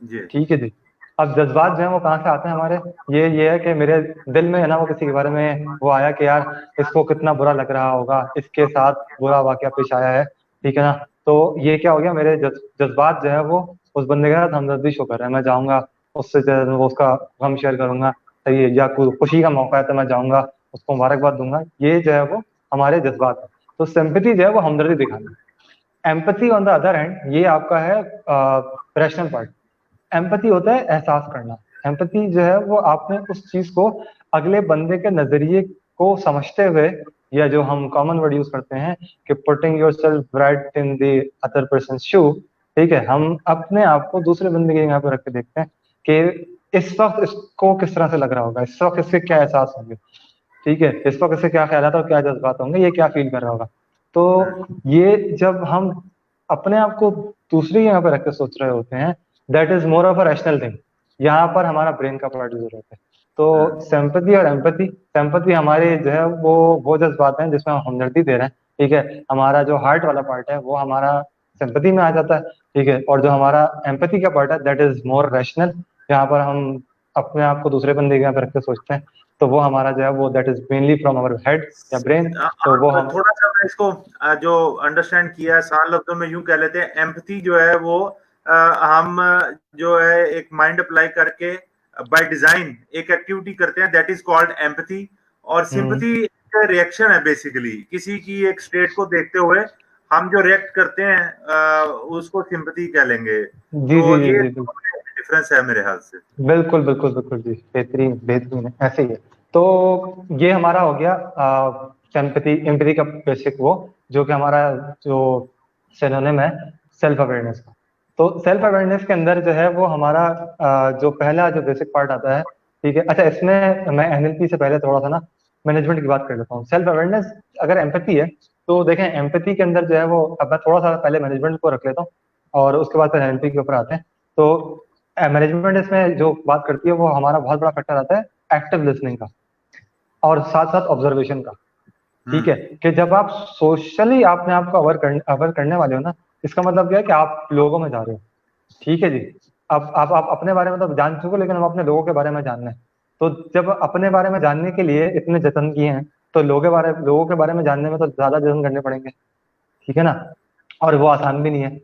जी ठीक है जी। अब जज्बात जो है वो कहाँ से आते हैं हमारे, ये है कि मेरे दिल में है ना वो किसी के बारे में वो आया कि यार इसको कितना बुरा लग रहा होगा, इसके साथ बुरा वाकया पेश आया है, ठीक है ना। तो ये क्या हो गया, मेरे जज्बात जो है वो उस बंदे के साथ हमदर्दी शो कर रहे हैं। मैं जाऊंगा उससे जो है वो उसका गम शेयर करूंगा, सही है, या कोई खुशी का मौका है तो मैं जाऊंगा उसको मुबारकबाद दूंगा। ये जो है वो हमारे जज्बात है। तो सिंपैथी जो है वो हमदर्दी दिखाना। Empathy on the other hand ये आपका है रैशनल पार्ट। एम्पैथी होता है एहसास करना। एम्पैथी जो है वो आपने उस चीज को अगले बंदे के नजरिए को समझते हुए, या जो हम कॉमन वर्ड यूज करते हैं कि putting yourself right in the other person shoe. ठीक है, हम अपने आप को दूसरे बंदे के यहाँ पे रख के देखते हैं कि इस वक्त इसको किस तरह से लग रहा होगा, इस वक्त इसके क्या एहसास होंगे, ठीक है, इस वक्त इससे क्या ख्याल और क्या जज्बात होंगे, ये क्या फील कर रहा होगा। तो ये जब हम अपने आप को दूसरे यहाँ पे रख के सोच रहे होते हैं, that is more of a rational thing. यहाँ पर हमारा ब्रेन का पार्ट यूज होता है। तो सिंपैथी और एम्पैथी, सिंपैथी हमारे जो है वो जज्बात हैं जिसमें हम हमदर्दी दे रहे हैं, ठीक है। हमारा जो हार्ट वाला पार्ट है वो हमारा सिंपैथी में आ जाता है, ठीक है। और जो हमारा एम्पैथी का पार्ट है दैट इज मोर रैशनल, यहाँ पर हम अपने आप को दूसरे बंदे के यहाँ पे रख के सोचते हैं। तो वो हमारा जो है वो that is mainly from our head या ब्रेन। तो वो हम थोड़ा सा मैं इसको जो अंडरस्टैंड किया है आसान लफ्जों में यूं कह लेते हैं, एम्पैथी जो है वो हम जो है एक माइंड अप्लाई करके बाय डिजाइन एक एक्टिविटी करते हैं, दैट इज कॉल्ड एम्पैथी। और सिंपैथी एक रिएक्शन है, बेसिकली किसी की एक स्टेट को देखते हुए हम जो रिएक्ट करते हैं उसको सिंपैथी कह लेंगे। जी जी तो जी ये जी बिल्कुल डिफरेंस है मेरे ख्याल से। बिल्कुल बिल्कुल बिल्कुल जी, बेहतरीन बेहतरीन है, ऐसे ही है। तो ये हमारा हो गया एम्पैथी। एम्पैथी का बेसिक वो जो कि हमारा जो सिनोनिम है सेल्फ अवेयरनेस का। तो सेल्फ अवेयरनेस के अंदर जो है वो हमारा जो पहला जो बेसिक पार्ट आता है, ठीक है। अच्छा, इसमें मैं एनएलपी से पहले थोड़ा सा ना मैनेजमेंट की बात कर लेता हूँ। सेल्फ अवेयरनेस अगर एम्पैथी है तो देखें एम्पैथी के अंदर जो है वो, अब मैं थोड़ा सा पहले मैनेजमेंट को रख लेता हूँ और उसके बाद फिर एनएलपी के ऊपर आते हैं। तो मैनेजमेंट इसमें जो बात करती है वो हमारा बहुत बड़ा फैक्टर आता है एक्टिव लिसनिंग का और साथ साथ ऑब्जर्वेशन का। ठीक है, कि जब आप सोशली अपने आप को अवर करने वाले हो ना, इसका मतलब क्या है कि आप लोगों में जा रहे हो। ठीक है जी। अब आप अपने बारे में तो जान चुके हो, लेकिन हम अपने लोगों के बारे में जानना है। तो जब अपने बारे में जानने के लिए इतने जतन किए हैं तो लोगों के बारे में जानने में तो ज्यादा जतन करने पड़ेंगे, ठीक है ना। और वो आसान भी नहीं है।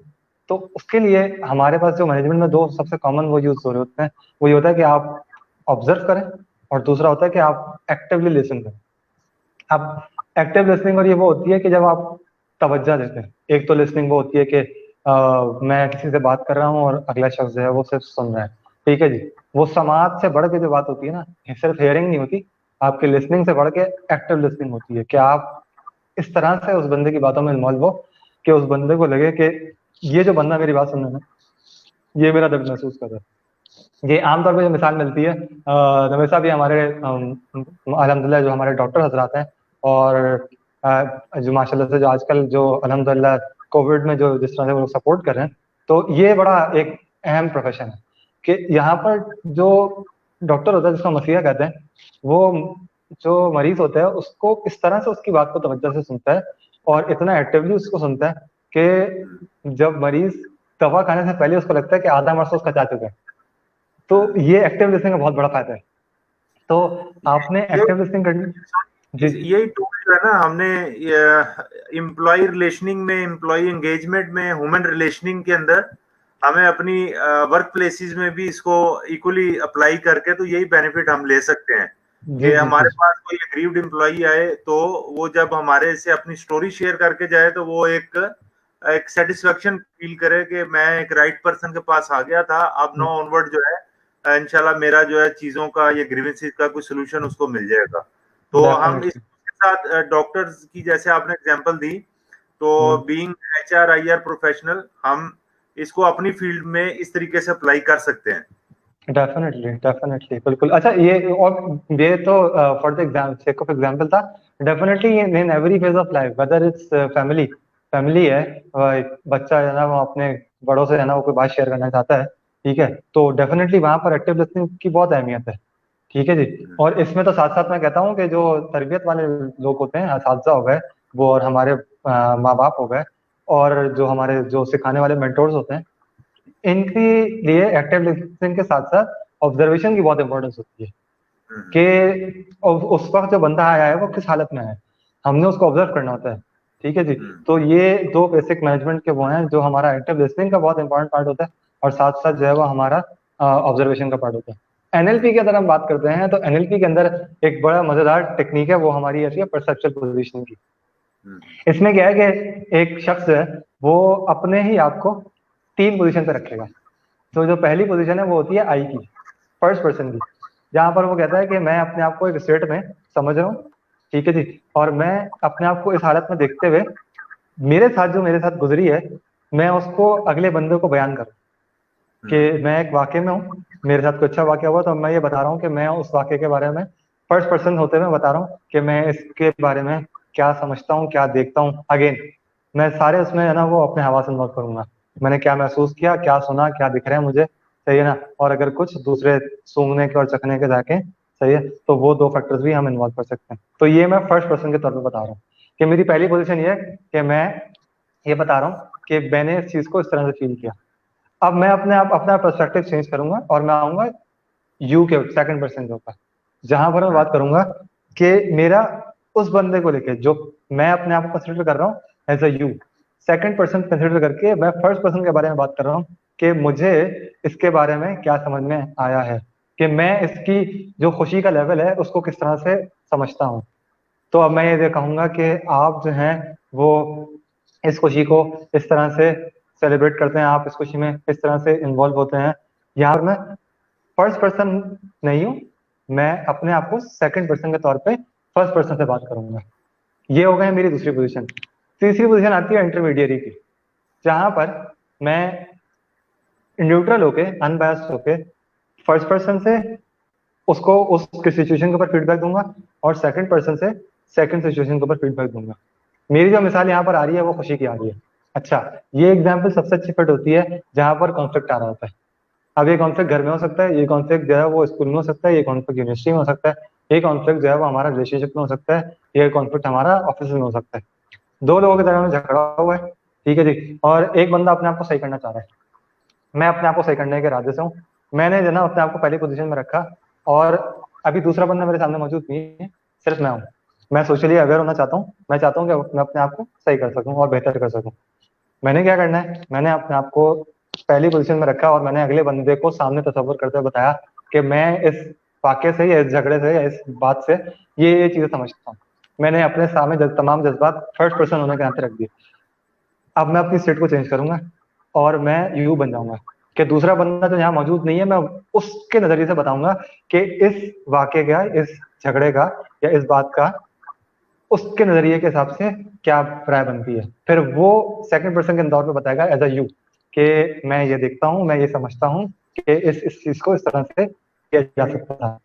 तो उसके लिए हमारे पास जो मैनेजमेंट में दो सबसे कॉमन वो यूज हो रहे होते हैं, वो ये होता है कि आप ऑब्जर्व करें और दूसरा होता है कि आप एक्टिवली लिसन करें। अब एक्टिव लिसनिंग और ये वो होती है कि जब आप तवज्जो देते हैं। एक तो लिसनिंग वो होती है कि मैं किसी से बात कर रहा हूँ और अगला शख्स जो है वो सिर्फ सुन रहा है, ठीक है जी। वो समाज से बढ़ के जो बात होती है ना, सिर्फ हेयरिंग नहीं होती, आपकी लिसनिंग से बढ़ के एक्टिव लिसनिंग होती है कि आप इस तरह से उस बंदे की बातों में इन्वॉल्व हो कि उस बंदे को लगे कि ये जो बंदा मेरी बात सुन रहा है ना, ये मेरा दर्द महसूस कर रहा है। ये आमतौर पे जो मिसाल मिलती है, रमेशा भी हमारे अल्हम्दुलिल्लाह जो हमारे डॉक्टर हजरात हैं और जो माशाल्लाह से जो आजकल जो अल्हम्दुलिल्लाह कोविड में जो जिस तरह से वो लोग सपोर्ट कर रहे हैं, तो ये बड़ा एक अहम प्रोफेशन है कि यहाँ पर जो डॉक्टर होता है जिसको मसीहा कहते हैं, वो जो मरीज होता है उसको इस तरह से उसकी बात को तवज्जो से सुनता है और इतना एक्टिवली उसको सुनता है कि जब मरीज दवा खाने से पहले उसको लगता है कि आधा मर्स उसका जा चुका है। तो ये एक्टिव लिसनिंग का बहुत बड़ा फायदा है। तो आपने एक्टिव लिसनिंग करनी। जी जी यही टूल जो है ना, हमने एम्प्लॉय रिलेशनिंग में, एम्प्लॉय एंगेजमेंट में, ह्यूमन रिलेशनिंग के अंदर हमें अपनी वर्क प्लेसेस में भी इसको इक्वली अप्लाई करके तो यही बेनिफिट हम ले सकते हैं जी कि जी जी हमारे पास कोई एग्रीव्ड एम्प्लॉय आए तो वो जब हमारे से अपनी स्टोरी शेयर करके जाए तो वो एक सेटिस्फेक्शन फील करे कि मैं एक राइट पर्सन के पास आ गया था, अब नो ऑनवर्ड जो है इंशाल्लाह मेरा जो है चीजों का, ये ग्रीवेंसेस का कोई सोल्यूशन उसको मिल जाएगा। तो हम डेफिनेटली। इसके साथ डॉक्टर्स की जैसे आपने एग्जांपल दी, तो बीइंग एचआर आईआर प्रोफेशनल हम इसको अपनी फील्ड में इस तरीके से अप्लाई कर सकते हैं। डेफिनेटली डेफिनेटली बिल्कुल। अच्छा, ये और ये तो for the exam sake of example था। Definitely in every phase of life, whether it's family family है, एक बच्चा है ना वो अपने बड़ों से है ना वो कोई बात शेयर करना चाहता है, ठीक है, तो डेफिनेटली वहां पर एक्टिव लिसनिंग की बहुत अहमियत है। ठीक है जी। और इसमें तो साथ साथ मैं कहता हूँ कि जो तरबियत वाले लोग होते हैं, असातिज़ा हो गए वो, और हमारे माँ बाप हो गए, और जो हमारे जो सिखाने वाले मेंटोर्स होते हैं, इनके लिए एक्टिव लिसनिंग के साथ साथ ऑब्जर्वेशन की बहुत इंपॉर्टेंस होती है कि उस वक्त जो बंदा आया है वो किस हालत में है, हमने उसको ऑब्जर्व करना होता है। ठीक है जी। तो ये दो बेसिक मैनेजमेंट के वो हैं जो हमारा एक्टिव लिसनिंग का बहुत इंपॉर्टेंट पार्ट होता है, और साथ साथ जो है वो हमारा ऑब्जर्वेशन का पार्ट होता है। एनएलपी की अगर हम बात करते हैं तो एनएलपी के अंदर एक बड़ा मजेदार टेक्निक है, वो हमारी ऐसी है परसेप्चुअल पोजीशनिंग की। इसमें क्या है कि एक शख्स है वो अपने ही आप को 3 पोजीशन पे रखेगा। तो जो पहली पोजीशन है वो होती है आई की, फर्स्ट पर्सन की, जहां पर वो कहता है कि मैं अपने आप को एक स्टेट में समझ रहा हूँ। ठीक है जी। और मैं अपने आप को इस हालत में देखते हुए, मेरे साथ जो मेरे साथ गुजरी है, मैं उसको अगले बंदे को बयान करूँ कि मैं एक वाक्य में हूँ, मेरे साथ कोई अच्छा वाक्य हुआ तो मैं ये बता रहा हूँ कि मैं उस वाक्य के बारे में फर्स्ट पर्सन होते हुए बता रहा हूँ कि मैं इसके बारे में क्या समझता हूँ, क्या देखता हूँ। अगेन मैं सारे उसमें है ना वो अपने हवा से नोट करूंगा, मैंने क्या महसूस किया, क्या सुना, क्या दिख रहा है मुझे, सही है ना। और अगर कुछ दूसरे सूंघने के और चखने के जाके, सही है, तो वो 2 फैक्टर्स भी हम इन्वॉल्व कर सकते हैं। तो ये मैं फर्स्ट पर्सन के तौर पर बता रहा हूँ कि मेरी पहली पोजीशन ये है कि मैं ये बता रहा हूँ कि मैंने इस चीज को इस तरह से फील किया। अब मैं अपना पर्सपेक्टिव चेंज करूंगा और मैं आऊंगा यू के सेकंड पर्सन के ऊपर, जहां पर मैं बात करूंगा कि मेरा उस बंदे को लेके जो मैं अपने आप को कंसिडर कर रहा हूँ as a you, second person consider करके मैं फर्स्ट पर्सन के बारे में बात कर रहा हूँ कि मुझे इसके बारे में क्या समझ में आया है, कि मैं इसकी जो खुशी का लेवल है उसको किस तरह से समझता हूँ। तो अब मैं ये कहूंगा कि आप जो हैं वो इस खुशी को इस तरह से सेलिब्रेट करते हैं, आप इस खुशी में इस तरह से इन्वॉल्व होते हैं। यहाँ पर मैं फर्स्ट पर्सन नहीं हूँ, मैं अपने आप को सेकंड पर्सन के तौर पे फर्स्ट पर्सन से बात करूंगा। ये हो गई मेरी दूसरी पोजीशन। तीसरी पोजीशन आती है इंटरमीडिएरी की, जहां पर मैं न्यूट्रल होके, अनबायस्ड होके, फर्स्ट पर्सन से उसको उसके सिचुएशन के ऊपर फीडबैक दूंगा, और सेकंड पर्सन से सेकंड सिचुएशन के ऊपर फीडबैक दूंगा। मेरी जो मिसाल यहाँ पर आ रही है वो खुशी की आ रही है। अच्छा, ये एग्जाम्पल सबसे अच्छी फिट होती है जहां पर कॉन्फ्लिक्ट आ रहा होता है। अब ये कॉन्फ्लिक्ट घर में हो सकता है, ये कॉन्फ्लिक्ट जो है वो स्कूल में हो सकता है, ये कॉन्फ्लिक्ट यूनिवर्सिटी में हो सकता है, ये कॉन्फ्लिक्ट जो है वो हमारा रिलेशनशिप में हो सकता है, ये कॉन्फ्लिक्ट हमारा ऑफिस में हो सकता है। 2 लोगों के दरमियान झगड़ा हुआ है, ठीक है जी, और एक बंदा अपने आप को सही करना चाह रहा है, मैं अपने आप को सही करने के इरादे से हूँ, मैंने जो ना अपने आप को पहली पोजीशन में रखा, और अभी दूसरा बंदा मेरे सामने मौजूद नहीं है, सिर्फ मैं हूँ। मैं सोशली अवेयर होना चाहता हूँ, मैं चाहता हूँ कि मैं अपने आप को सही कर सकूँ और बेहतर कर सकूँ। मैंने क्या करना है, मैंने अपने आप को पहली पोजीशन में रखा और मैंने अगले बंदे को सामने तस्वर करते हुए बताया कि मैं इस वाक्य से या इस झगड़े से या इस बात से ये चीजें समझता हूँ। मैंने अपने सामने तमाम जज्बात फर्स्ट पर्सन होने के नाते रख दिए। अब मैं अपनी स्टेट को चेंज करूंगा और मैं यू बन जाऊंगा कि दूसरा बंदा जो यहाँ मौजूद नहीं है, मैं उसके नजरिए से बताऊंगा कि इस वाक्य का, इस झगड़े का या इस बात का उसके नजरिए के हिसाब से क्या राय बनती है। फिर वो सेकंड पर्सन के तौर पे बताएगा एज अ यू कि मैं ये देखता हूँ, मैं ये समझता हूँ कि इस चीज को इस तरह से किया जा सकता है।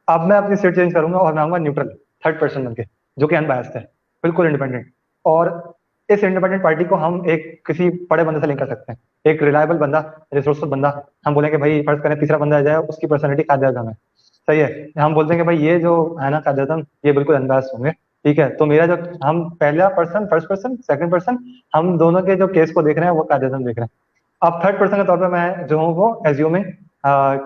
अब मैं अपनी स्टेट चेंज करूंगा और मैं आऊंगा न्यूट्रल, थर्ड पर्सन बनके, जो कि अनबायस्ड है, बिल्कुल इंडिपेंडेंट। और इस इंडिपेंडेंट पार्टी को हम एक किसी बड़े बंदे से लिंक कर सकते हैं, एक रिलायबल बंदा, रिसोर्सफुल बंदा। हम बोलेंगे भाई, फर्ज करें तीसरा बंदा आ जाए, उसकी पर्सनैलिटी कायद आजम है, सही है, हम बोलते हैं कि भाई ये जो है ना कायद आजम, ये बिल्कुल अनबायस्ड होंगे। ठीक है, तो मेरा जो, हम पहला person, first person, second person, हम दोनों के जो केस को देख रहे हैं वो कायद आजम देख रहे हैं। अब थर्ड पर्सन के तौर पे मैं जो हूँ वो एज्यूमिंग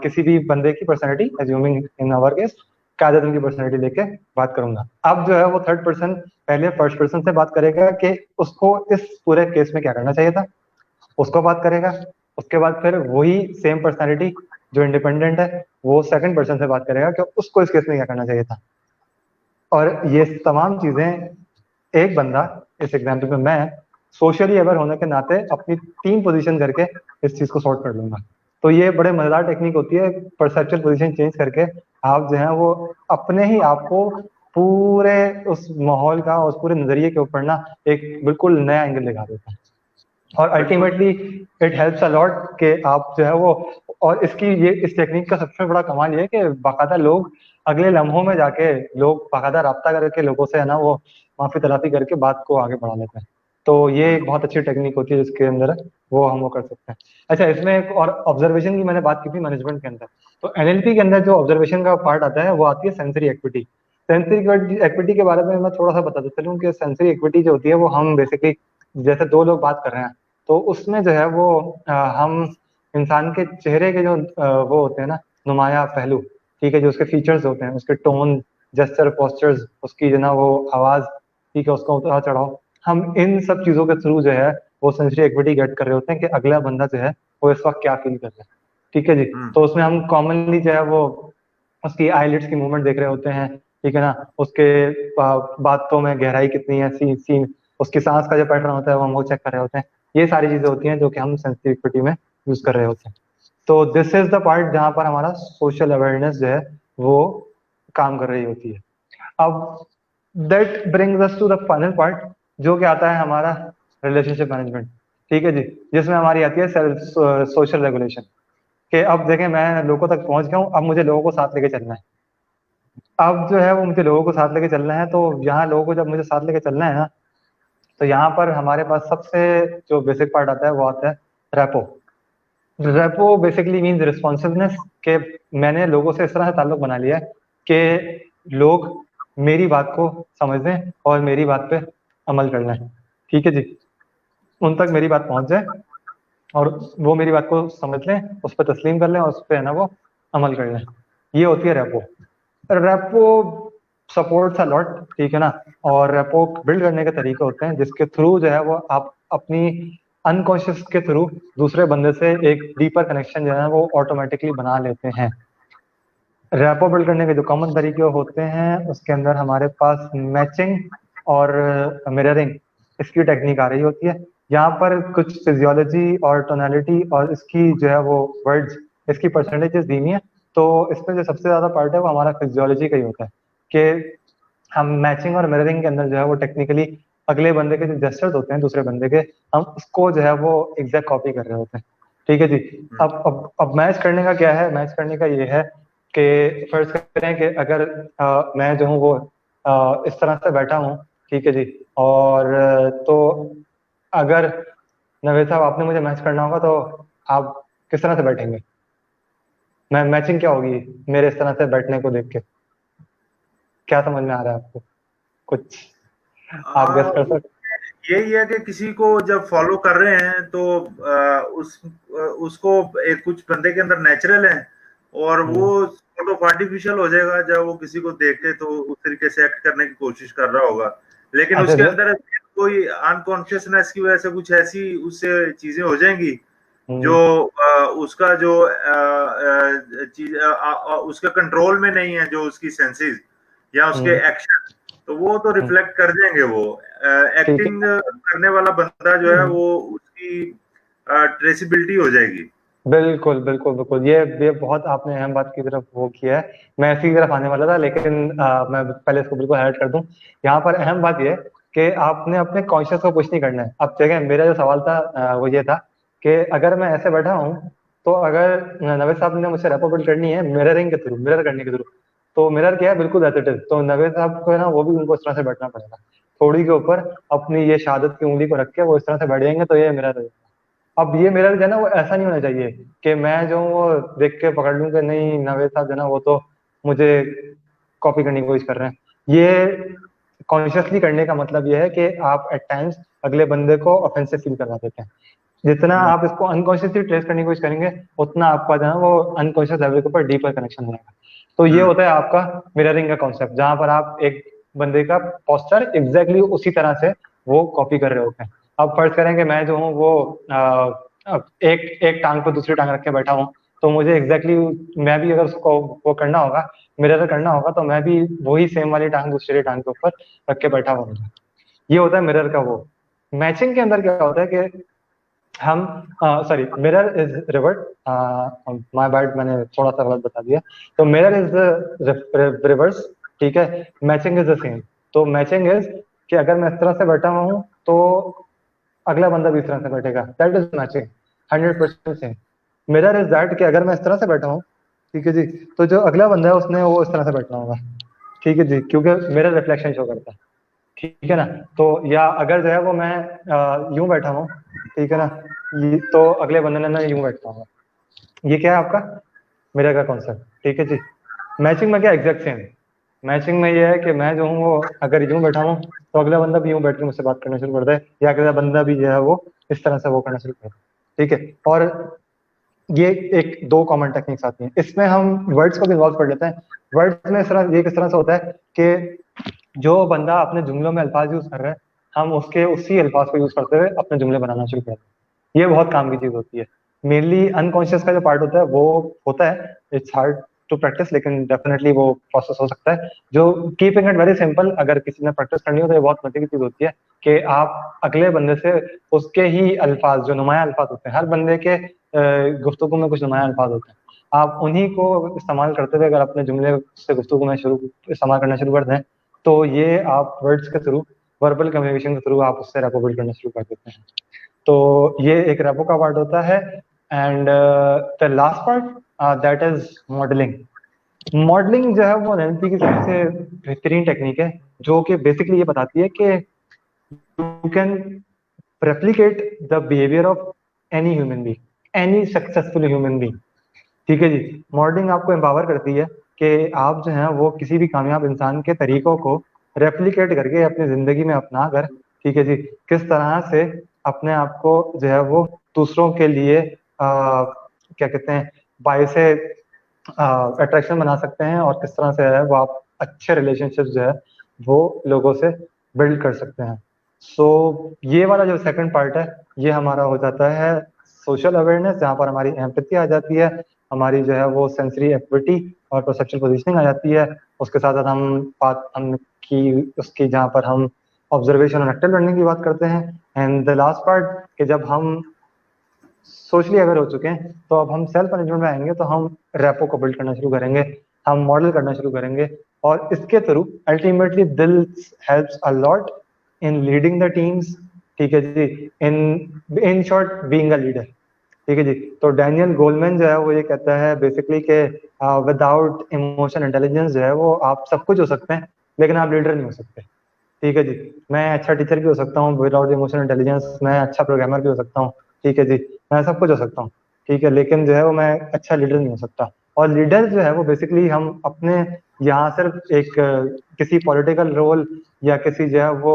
किसी भी बंदे की personality, assuming in our case Qaid की पर्सनैलिटी लेके बात करूंगा। अब जो है वो थर्ड पर्सन पहले फर्स्ट पर्सन से बात करेगा कि उसको इस पूरे केस में क्या करना चाहिए था, उसको बात करेगा। उसके बाद फिर वही सेम पर्सनैलिटी जो इंडिपेंडेंट है वो सेकंड पर्सन से बात करेगा कि उसको इस केस में क्या करना चाहिए था। और ये तमाम चीजें एक बंदा, इस एग्जाम्पल में मैं सोशली अवेयर होने के नाते अपनी 3 पोजीशन करके इस चीज को सॉर्ट कर लूंगा। तो ये बड़े मजेदार टेक्निक होती है, परसेप्चुअल पोजीशन चेंज करके आप जो है वो अपने ही आप को पूरे उस माहौल का, उस पूरे नजरिए के ऊपर ना एक बिल्कुल नया एंगल दिखा देता है। और ultimately it helps a lot कि आप जो है वो, और इसकी ये इस टेक्निक का सबसे बड़ा कमाल ये है कि बाकायदा लोग अगले लम्हों में जाके लोग बाकायदा राब्ता करके लोगों से है ना वो माफी तलाफी करके बात को आगे बढ़ा लेते हैं। तो ये एक बहुत अच्छी टेक्निक होती है जिसके अंदर वो हम वो कर सकते हैं। अच्छा, इसमें एक और ऑब्जर्वेशन की मैंने बात की थी मैनेजमेंट के अंदर, तो एनएलपी के अंदर जो ऑब्जर्वेशन का पार्ट आता है वो आती है सेंसरी एक्विटी। सेंसरी एक्विटी के बारे में मैं थोड़ा सा बताता चलूँ कि सेंसरी एक्विटी जो होती है वो हम बेसिकली जैसे दो लोग बात कर रहे हैं तो उसमें जो है वो हम इंसान के चेहरे के जो वो होते हैं ना नुमाया पहलू, ठीक है, जो उसके फीचर्स होते हैं, उसके टोन, जेस्चर, पोस्चर्स, उसकी जो ना वो आवाज, ठीक है, उसका उतार चढ़ाव, हम इन सब चीजों के थ्रू जो है वो सेंसरी एक्विटी गेट कर रहे होते हैं कि अगला बंदा जो है वो इस वक्त क्या फील कर रहा है। ठीक है जी। तो उसमें हम कॉमनली जो है वो उसकी आईलिड्स की मूवमेंट देख रहे होते हैं, ठीक है ना, उसके बातों में गहराई कितनी है, सीन, उसकी सांस का जो पैटर्न होता है वो हम वो चेक कर रहे होते हैं। ये सारी चीजें होती हैं जो कि हम सेंसरी एक्विटी में यूज कर रहे होते हैं। तो दिस इज द पार्ट जहां पर हमारा सोशल अवेयरनेस जो है वो काम कर रही होती है। अब that brings us to the final part जो कि आता है हमारा रिलेशनशिप मैनेजमेंट, ठीक है जी, जिसमें हमारी आती है सेल्फ सोशल रेगुलेशन। कि अब देखें मैं लोगों तक पहुंच गया हूँ, अब मुझे लोगों को साथ लेके चलना है। अब जो है वो मुझे लोगों को साथ लेके चलना है, तो यहाँ लोगों को जब मुझे साथ लेके चलना है ना, तो यहाँ पर हमारे पास सबसे जो बेसिक पार्ट आता है वो आता है repo. Repo basically means responsiveness, के मैंने लोगों से इस तरह से ताल्लुक बना लिया है कि लोग मेरी बात को समझ लें और मेरी बात पे अमल कर लें। ठीक है जी, उन तक मेरी बात पहुंच जाए और वो मेरी बात को समझ लें, उस पर तस्लीम कर लें और उस पर है ना वो अमल कर लें। ये होती है repo. Repo supports a lot, ठीक है ना, और रेपो बिल्ड करने के तरीके होते हैं जिसके थ्रू जो है वो आप अपनी अनकॉन्शियस के थ्रू दूसरे बंदे से एक डीपर कनेक्शन जो है वो ऑटोमेटिकली बना लेते हैं। रेपो बिल्ड करने के जो कॉमन तरीके होते हैं उसके अंदर हमारे पास मैचिंग और मिररिंग, इसकी टेक्निक आ रही होती है। यहाँ पर कुछ फिजियोलॉजी और टोनालिटी और इसकी जो है वो वर्ड्स, इसकी परसेंटेजेस दी हुई है। तो इसमें जो सबसे ज्यादा पार्ट है वो हमारा फिजियोलॉजी का ही होता है कि हम मैचिंग और मिररिंग के अंदर जो है वो टेक्निकली अगले बंदे के जो जेस्चर्स होते हैं दूसरे बंदे के, हम उसको जो है वो एग्जैक्ट कॉपी कर रहे होते हैं। ठीक है जी। अब मैच करने का क्या है, मैच करने का ये है कि फर्ज करें कि अगर मैं जो हूँ वो इस तरह से बैठा हूँ, ठीक है जी, और तो अगर नवेद साहब आपने मुझे मैच करना होगा तो आप किस तरह से बैठेंगे? मैं मैचिंग क्या होगी मेरे इस तरह से बैठने को देख के? क्या समझ में आ रहा है आपको कुछ? आप गेस कर सकते? यही है कि किसी को जब फॉलो कर रहे हैं तो उसको एक कुछ बंदे के अंदर नेचुरल है और वो सॉर्ट ऑफ आर्टिफिशियल हो जाएगा जब वो किसी को देखे तो उस तरीके से एक्ट करने की कोशिश कर रहा होगा, लेकिन अच्छा उसके सर। अंदर कोई अनकॉन्शियसनेस की वजह से कुछ ऐसी उससे चीजें हो जाएंगी जो उसका जो चीज उसके कंट्रोल में नहीं है, जो उसकी सेंसेस या उसके एक्शन, तो वो तो रिफ्लेक्ट कर देंगे। वो ठीक है। एक्टिंग करने वाला बंदा जो है वो उसकी ट्रेसिबिलिटी हो जाएगी। बिल्कुल बिल्कुल बिल्कुल, ये बहुत आपने अहम बात की तरफ वो किया है। मैं इसी की तरफ आने वाला था, लेकिन मैं पहले इसको बिल्कुल हाईलाइट कर दूं। यहाँ पर अहम बात ये है कि आपने अपने कॉन्शियस को कुछ नहीं करना है। अब देखें मेरा जो सवाल था वो ये था कि अगर मैं ऐसे बैठा हूँ तो अगर नवेद साहब ने मुझसे रेपो बिल्ड करनी है मिररिंग के थ्रू, मिरर करने के थ्रू, तो मिरर क्या है, बिल्कुल एज इट इज। तो नवेद साहब को है ना वो भी उनको इस तरह से बैठना पड़ेगा, थोड़ी के ऊपर अपनी ये शहादत की उंगली को रख के वो इस तरह से बैठ जाएंगे तो ये मिरर हो जाएगा। अब ये मिरर जो है ना वो ऐसा नहीं होना चाहिए कि मैं जो हूँ वो देख के पकड़ लूं कि नहीं नवेद साहब जो है ना वो तो मुझे कॉपी करने की कोशिश कर रहे हैं। ये कॉन्शियसली करने का मतलब ये है कि आप एट टाइम्स अगले बंदे को ऑफेंसिव फील करवा देते हैं। जितना आप इसको अनकॉन्शियसली ट्रेस करने की कोशिश करेंगे उतना आपका जो है वो अनकॉन्शियस लेवल के ऊपर डीपर कनेक्शन होगा। तो ये होता है आपका मिररिंग का कॉन्सेप्ट, जहां पर आप एक बंदे का पोस्चर एग्जैक्टली उसी तरह से वो कॉपी कर रहे होते हैं। अब फर्ज करें कि मैं जो हूँ वो एक एक टांग पर दूसरी टांग रख के बैठा हूँ, तो मुझे एग्जैक्टली मैं भी अगर उसको वो करना होगा, मिरर करना होगा, तो मैं भी वही सेम वाली टांग दूसरी टांग के ऊपर रख के बैठा होऊंगा। ये होता है मिरर का वो। मैचिंग के अंदर क्या होता है कि हम sorry, mirror is revert, my bad, मैंने थोड़ा सा गलत बता दिया। तो मिरर इज रिवर्स, ठीक है, मैचिंग इज द सेम। तो मैचिंग इज कि अगर मैं इस तरह से बैठा हुआ हूँ तो अगला बंदा भी इस तरह से बैठेगा, that is matching, 100% same. Mirror is that कि अगर मैं इस तरह से बैठा हूँ, ठीक है जी, तो जो अगला बंदा है उसने वो इस तरह से बैठना होगा। ठीक है जी, क्योंकि मिरर रिफ्लेक्शन शो करता है। ठीक है ना। तो या अगर जो है वो मैं यूं बैठा हूँ, ठीक है ना, ये तो अगले बंदे ने मैं यूं बैठता हूँ, ये क्या है आपका, मेरा का कॉन्सेप्ट, ठीक है जी। मैचिंग में क्या एग्जैक्ट सेम, मैचिंग में ये है कि मैं जो हूँ वो अगर यूं बैठा हूँ तो अगला बंदा भी यूं बैठ के मुझसे बात करना शुरू कर दे, या अगला बंदा भी जो है वो इस तरह से वो करना शुरू कर दे, ठीक है। और ये एक दो कॉमन टेक्निक्स आती हैं, इसमें हम वर्ड्स को भी इन्वॉल्व कर लेते हैं। वर्ड्स में इस तरह ये किस तरह से होता है कि जो बंदा अपने जुमलों में अल्फाज यूज कर रहा है, हम उसके उसी अल्फाज को यूज करते हुए अपने जुमले बनाना शुरू करते हैं। ये बहुत काम की चीज होती है। मेनली अनकॉन्शियस का जो पार्ट होता है वो होता है, इट्स हार्ड टू प्रैक्टिस, लेकिन डेफिनेटली वो प्रोसेस हो सकता है। जो कीपिंग इट वेरी सिंपल, अगर किसी ने प्रैक्टिस करनी हो तो ये बहुत मजे की चीज होती है कि आप अगले बंदे से उसके ही अल्फाज, जो नुमाया अल्फाज होते हैं, हर बंदे के गुफ्तगू में कुछ नुमाया अल्फाज होते हैं, आप उन्हीं को इस्तेमाल करते हुए अगर अपने जुमले से गुफ्तगू में शुरू इस्तेमाल करना शुरू कर दें, तो ये आप वर्ड्स के थ्रू, वर्बल कम्युनिकेशन के थ्रू आप उससे रैपो बिल्ड करना शुरू कर देते हैं। तो ये एक रैपो का पार्ट होता है। And the last part that is modelling. Modelling जो है वो एनएलपी की सबसे बेहतरीन टेक्निक है, जो कि बेसिकली ये बताती है कि you can replicate the behavior of any human being, any successful human being, ठीक है जी। मॉडलिंग आपको एम्पावर करती है कि आप जो है वो किसी भी कामयाब इंसान के तरीकों को रेप्लिकेट करके अपनी जिंदगी में अपना कर, ठीक है जी, किस तरह से अपने आप को जो है वो दूसरों के लिए क्या कहते हैं, बाय से अट्रैक्शन बना सकते हैं, और किस तरह से है वो आप अच्छे रिलेशनशिप जो है वो लोगों से बिल्ड कर सकते हैं। सो ये वाला जो सेकंड पार्ट है, ये हमारा हो जाता है सोशल अवेयरनेस, जहाँ पर हमारी एम्पैथी आ जाती है, हमारी जो है वो सेंसरी एक्विटी और परसेप्चुअल पोजीशनिंग आ जाती है। उसके साथ साथ हम बात हम की उसकी जहाँ पर हम ऑब्जर्वेशन और एक्टिव लर्निंग की बात करते हैं। एंड द लास्ट पार्ट कि जब हम सोशली अवेयर हो चुके हैं, तो अब हम सेल्फ मैनेजमेंट में आएंगे, तो हम रैपो को बिल्ड करना शुरू करेंगे, हम मॉडल करना शुरू करेंगे, और इसके through ultimately this helps a lot in leading the teams, ठीक है जी, in short being a leader, ठीक है जी। तो डैनियल गोलमैन जो है वो ये कहता है बेसिकली कि विदाउट इमोशन इंटेलिजेंस जो है वो आप सब कुछ हो सकते हैं, लेकिन आप लीडर नहीं हो सकते, ठीक है जी। मैं अच्छा टीचर भी हो सकता हूँ विदाउट इमोशनल इंटेलिजेंस, मैं अच्छा प्रोग्रामर भी हो सकता हूँ, ठीक है जी, मैं सब कुछ हो सकता हूँ, ठीक है, लेकिन जो है वो मैं अच्छा लीडर नहीं हो सकता। और लीडर जो है वो बेसिकली हम अपने यहाँ सिर्फ एक किसी पॉलिटिकल रोल या किसी जो है वो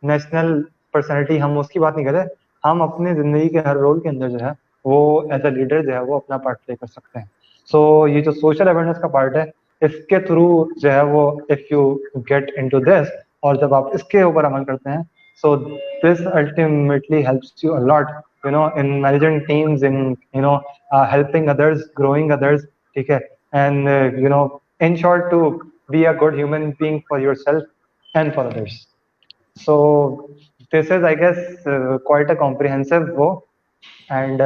नेशनल पर्सनैलिटी, हम उसकी बात नहीं कर रहे, हम अपने जिंदगी के हर रोल के अंदर जो है वो एज अ लीडर जो है वो अपना पार्ट प्ले कर सकते हैं। सो ये जो सोशल अवेयरनेस का पार्ट है, इसके थ्रू जो है वो if you get into this, और जब आप इसके ऊपर अमल करते हैं, so this ultimately helps you a lot, you know, in managing teams, in you know helping others, growing others, ठीक है, and you know in short to be a good human being for yourself and for others. So this is, I guess, quite a comprehensive go. And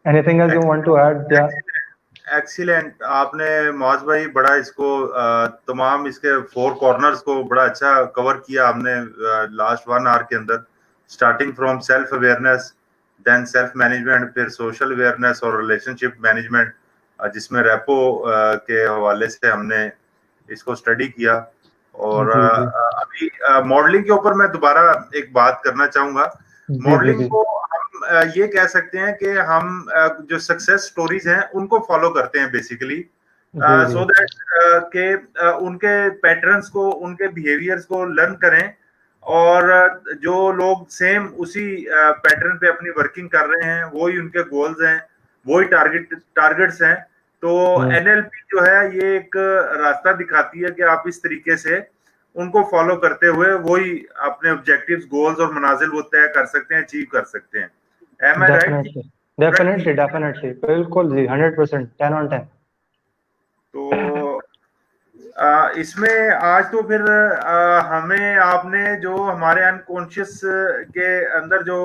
anything else you want to add? Yeah. Excellent. आपने मौज भाई बड़ा इसको तमाम इसके four corners को बड़ा अच्छा कवर किया आपने लास्ट 1 आवर के अंदर, starting from self awareness, then self management, फिर सोशल अवेयरनेस और रिलेशनशिप मैनेजमेंट, जिसमें रैपो के हवाले से हमने इसको स्टडी किया। और जी जी अभी मॉडलिंग के ऊपर मैं दोबारा एक बात करना चाहूंगा। जी जी मॉडलिंग जी को हम ये कह सकते हैं कि हम जो सक्सेस स्टोरीज हैं उनको फॉलो करते हैं basically, ji ji so that के उनके पैटर्न्स को, उनके बिहेवियर्स को लर्न करें, और जो लोग सेम उसी पैटर्न पे अपनी वर्किंग कर रहे हैं, वही उनके गोल्स हैं, वही टारगेट्स हैं। तो एनएलपी जो है ये एक रास्ता दिखाती है कि आप इस तरीके से उनको फॉलो करते हुए वही अपने ऑब्जेक्टिव्स, गोल्स और मनाजिल वो तय कर सकते हैं, अचीव कर सकते हैं। एम आई राइट? डेफिनेटली डेफिनेटली डेफिनेटली बिल्कुल जी, 100%, 10 on 10। तो इसमें आज तो फिर हमें आपने जो हमारे अनकॉन्शियस के अंदर जो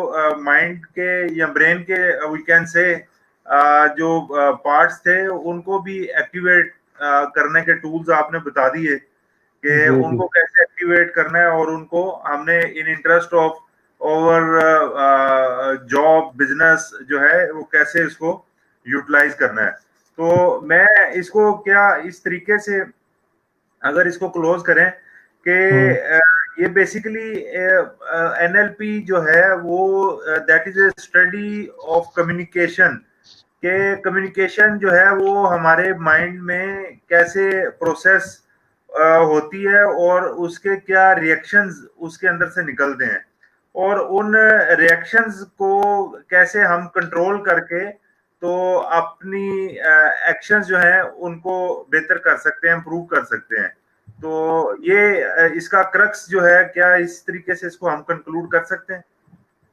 माइंड के या ब्रेन के वी कैन से जो पार्ट्स थे उनको भी एक्टिवेट करने के टूल्स आपने बता दिए कि जी जी उनको कैसे एक्टिवेट करना है, और उनको हमने इन interest of over job business जो है वो कैसे इसको यूटिलाइज करना है। तो मैं इसको क्या इस तरीके से अगर इसको क्लोज करें कि हम्म ये बेसिकली एनएलपी जो है वो that is a study of communication, के कम्युनिकेशन जो है वो हमारे माइंड में कैसे प्रोसेस होती है और उसके क्या रिएक्शंस उसके अंदर से निकलते हैं, और उन रिएक्शंस को कैसे हम कंट्रोल करके तो अपनी एक्शंस जो हैं उनको बेहतर कर सकते हैं, इम्प्रूव कर सकते हैं। तो ये इसका क्रक्स जो है, क्या इस तरीके से इसको हम कंक्लूड कर सकते हैं?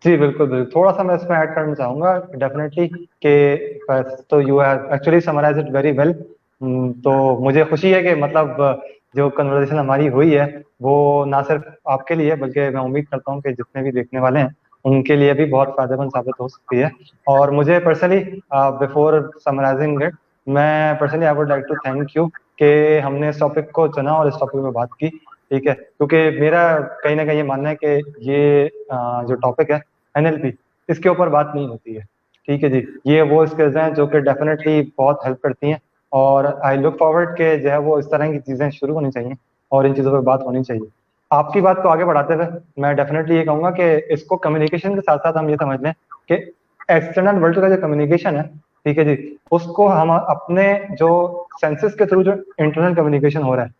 जी बिल्कुल बिल्कुल, थोड़ा सा मैं इसमें ऐड करना चाहूंगा डेफिनेटली कि first तो you have actually summarize it very well. तो मुझे खुशी है कि मतलब जो कन्वर्सेशन हमारी हुई है वो ना सिर्फ आपके लिए बल्कि मैं उम्मीद करता हूँ कि जितने भी देखने वाले हैं उनके लिए भी बहुत फायदेमंद साबित हो सकती है। और मुझे पर्सनली बिफोर समराइजिंग इट, मैं personally I would like to thank you कि हमने इस टॉपिक को चुना और इस टॉपिक पे बात की। ठीक है, क्योंकि मेरा कहीं ना कहीं ये मानना है कि ये जो टॉपिक है एनएलपी, इसके ऊपर बात नहीं होती है। ठीक है जी, ये वो स्किल्स हैं जो कि डेफिनेटली बहुत हेल्प करती हैं। और आई लुक फॉरवर्ड के जो है वो इस तरह की चीजें शुरू होनी चाहिए और इन चीजों पर बात होनी चाहिए। आपकी बात को आगे बढ़ाते हुए मैं डेफिनेटली ये कहूंगा कि इसको कम्युनिकेशन के साथ साथ हम ये समझ लें कि एक्सटर्नल वर्ल्ड का जो कम्युनिकेशन है, ठीक है जी, उसको हम अपने जो सेंसेस के थ्रू जो इंटरनल कम्युनिकेशन हो रहा है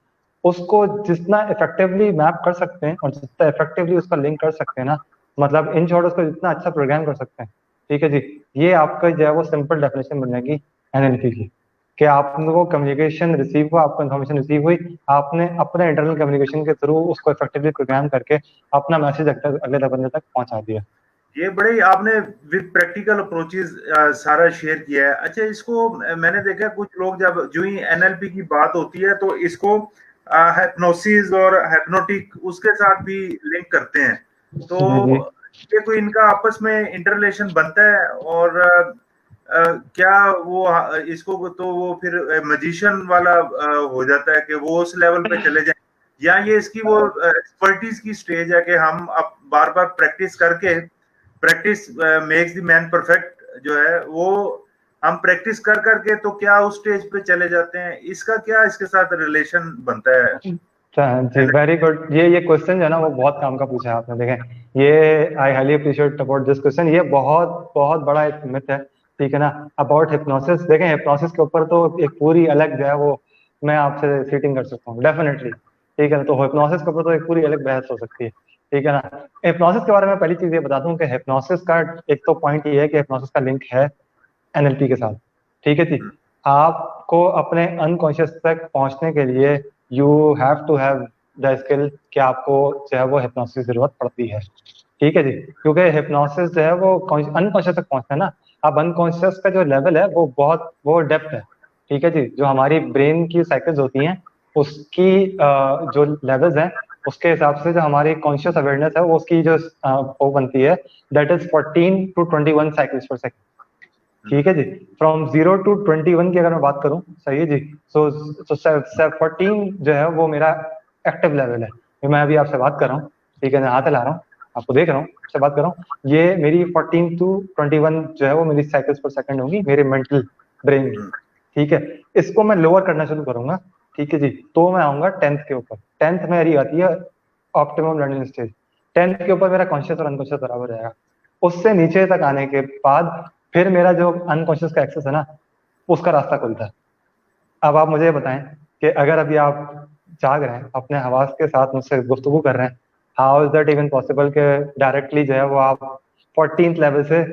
उसको जितना इफेक्टिवली मैप कर सकते हैं और जितना इफेक्टिवली उसका लिंक कर सकते हैं ना, मतलब इन शॉर्ट उसको जितना अच्छा प्रोग्राम कर सकते हैं। ठीक है जी, ये आपका जो है वो सिंपल डेफिनेशन बन जाएगी एनएलपी की, कि आपको कम्युनिकेशन रिसीव हुआ, आपको इन्फॉर्मेशन रिसीव हुई, आपने अपने इंटरनल कम्युनिकेशन के थ्रू उसको इफेक्टिवली प्रोग्राम करके अपना मैसेज अगले बंदे तक पहुंचा दिया। ये बड़े ही आपने विद प्रैक्टिकल अप्रोचेस सारा शेयर किया है। अच्छा, इसको मैंने देखा कुछ लोग जब जो ही एनएलपी की बात होती है तो इसको हिप्नोसिस और हिप्नोटिक उसके साथ भी लिंक करते हैं। तो जी जी ये कोई इनका आपस में इंटरलेशन बनता है, और क्या वो इसको तो वो फिर मैजिशियन वाला हो जाता है कि वो उस लेवल पे चले जाए, या ये इसकी वो एक्सपर्टीज की स्टेज है कि हम अब बार बार प्रैक्टिस करके, practice makes the man perfect जो है वो हम प्रैक्टिस कर करके तो क्या उस स्टेज पे चले जाते हैं, इसका क्या इसके साथ रिलेशन बनता है? जी, वेरी गुड। ये क्वेश्चन जो है ना वो बहुत काम का पूछा है आपने, देखें ये I highly appreciate about this question. ये बहुत बहुत बड़ा एक मिथ है, ठीक है ना, अबाउट हिप्नोसिस। देखें हिप्नोसिस के ऊपर तो एक पूरी अलग जो है वो मैं आपसे सीटिंग कर सकता हूँ डेफिनेटली। ठीक है ना, तो हिप्नोसिस के ऊपर तो एक पूरी अलग बहस हो सकती है। ठीक है ना, हिप्नोसिस के बारे में पहली चीज ये बता दूं कि हिप्नोसिस का एक तो पॉइंट ये है कि हिप्नोसिस का लिंक है एनएलपी के साथ। ठीक है जी, आपको अपने अनकॉन्शियस तक पहुंचने के लिए you have to have the skill कि आपको जो है वो हिप्नोसिस की जरूरत पड़ती है। ठीक है जी, क्योंकि हिप्नोसिस जो है वो अनकॉन्शियस तक पहुंचता है ना। अब अनकॉन्शियस का जो लेवल है वो डेप्थ है। ठीक है जी, जो हमारी ब्रेन की साइकिल्स होती हैं उसकी जो लेवल्स हैं उसके हिसाब से जो हमारी कॉन्शियस अवेयरनेस है वो उसकी जो वो बनती है, दैट इज 14 to 21 साइकिल्स पर सेकंड। ठीक है जी, फ्रॉम 0 to 21 की अगर मैं बात करूं, सही है जी। सो 14 जो है वो मेरा एक्टिव लेवल है, ये मैं अभी आपसे बात कर रहा हूँ। ठीक है, मैं हाथ हिला रहा हूँ, आपको देख रहा हूँ, आपसे बात कर रहा हूँ। ये मेरी 14 to 21 जो है वो मेरी साइकिल्स पर सेकंड होगी मेरे मेंटल ब्रेन की। ठीक है, इसको मैं लोअर करना शुरू करूंगा। ठीक है जी, तो मैं आऊंगा 10th के ऊपर। 10th मेरी आती है ऑप्टिमम लर्निंग स्टेज। 10th के ऊपर मेरा कॉन्शियस और अनकॉन्शियस बराबर रहेगा। उससे नीचे तक आने के बाद फिर मेरा जो अनकॉन्शियस का एक्सेस है ना उसका रास्ता खुलता है। अब आप मुझे बताएं कि अगर अभी आप जाग रहे हैं अपने हवास के साथ मुझसे गुफ्तगू कर रहे हैं, how is that even possible कि डायरेक्टली जो है वो आप 14th लेवल से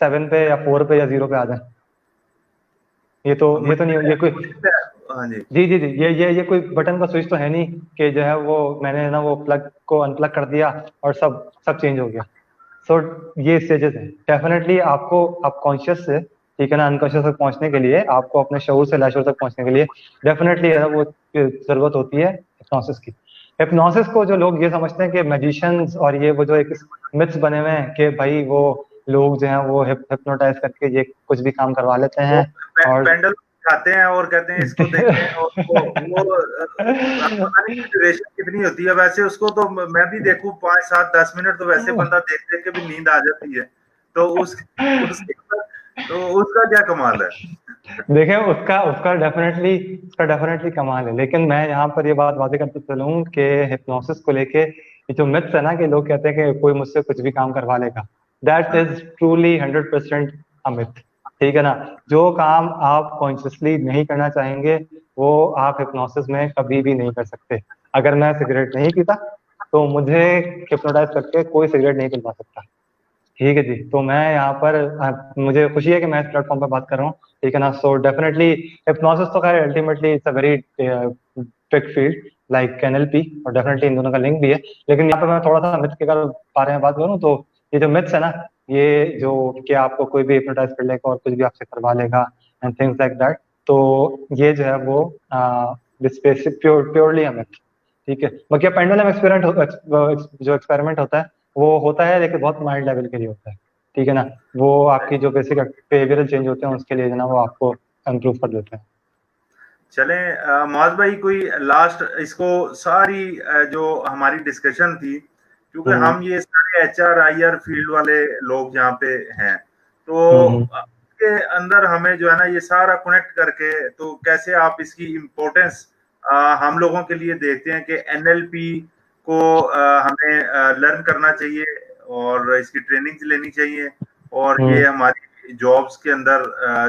7 पे या 4 पे या 0 पे आ जाए? ये तो नहीं, ये कोई, हाँ जी। जी जी जी, ये कोई बटन का स्विच तो है नहीं कि जो है वो मैंने ना वो प्लग को अनप्लग कर दिया और सब चेंज हो गया। सो ये स्टेजेस हैं डेफिनेटली आपको, आप कॉन्शियस से, ठीक है ना, अनकॉन्शियस तक पहुंचने के लिए आपको अपने शऊर से लाशूर तक पहुंचने के लिए डेफिनेटली वो जरूरत होती है हिप्नोसिस की। हिप्नोसिस को जो लोग ये समझते हैं कि मैजिशियंस और ये वो जो एक मिथ्स बने हुए हैं कि भाई वो लोग जो हैं वो हिप्नोटाइज करके ये कुछ भी काम करवा लेते वो हैं और पेंडल खाते हैं और कहते हैं इसको देखें, और वो पता नहीं ड्यूरेशन कितनी होती है। वैसे उसको तो मैं भी देखूं 5 7 10 मिनट तो वैसे बंदा देख देख के भी नींद आ जाती है। तो उसके तो उसका क्या कमाल है? देखिए उसका डेफिनेटली कमाल है, लेकिन मैं यहाँ पर ये बात वादे करते चलूँ कि हिप्नोसिस को लेके ये जो मिथ्स है ना कि लोग कहते हैं कि कोई मुझसे कुछ भी काम करवा लेगा, that is truly 100% a myth. ठीक है ना। जो काम आप कॉन्शियसली नहीं करना चाहेंगे वो आप हिप्नोसिस में कभी भी नहीं कर सकते। अगर मैं सिगरेट नहीं पीता तो मुझे हिप्नोटाइज करके कोई सिगरेट नहीं पिलवा सकता। ठीक है जी। तो मैं यहाँ पर मुझे खुशी है कि मैं इस प्लेटफॉर्म पर बात कर रहा हूँ। ठीक है ना। सो डेफिनेटली हिप्नोसिस तो खैर ultimately it's a very big field like NLP, और डेफिनेटली इन दोनों का लिंक भी है। लेकिन यहाँ पे मैं थोड़ा सा मिथ के बारे में बात करूँ तो ये जो मिथ्स है ना, ये जो कि आपको कोई भी हिप्नोटाइज कर लेगा और कुछ भी आपसे करवा लेगा एंड थिंग्स लाइक दैट, तो ये जो है वो प्योरली अ मिथ। ठीक है। बाकी पेंडुलम जो एक्सपेरिमेंट होता है वो होता है, लेकिन बहुत माइल्ड लेवल के लिए होता है। ठीक है ना। वो आपकी जो बेसिक बिहेवियरल चेंज होते हैं उसके लिए जो ना वो आपको इम्प्रूव कर देते हैं। चले मुआज भाई, कोई लास्ट इसको सारी जो हमारी डिस्कशन थी, क्योंकि हम्म हम ये सारे HR IR फील्ड वाले लोग यहाँ पे हैं, तो हम्म के अंदर हमें जो है ना ये सारा कनेक्ट करके, तो कैसे आप इसकी इम्पोर्टेंस हम लोगों के लिए देखते हैं कि NLP को हमें लर्न करना चाहिए और इसकी ट्रेनिंग लेनी चाहिए, और ये हम्म। हमारी जॉब्स के अंदर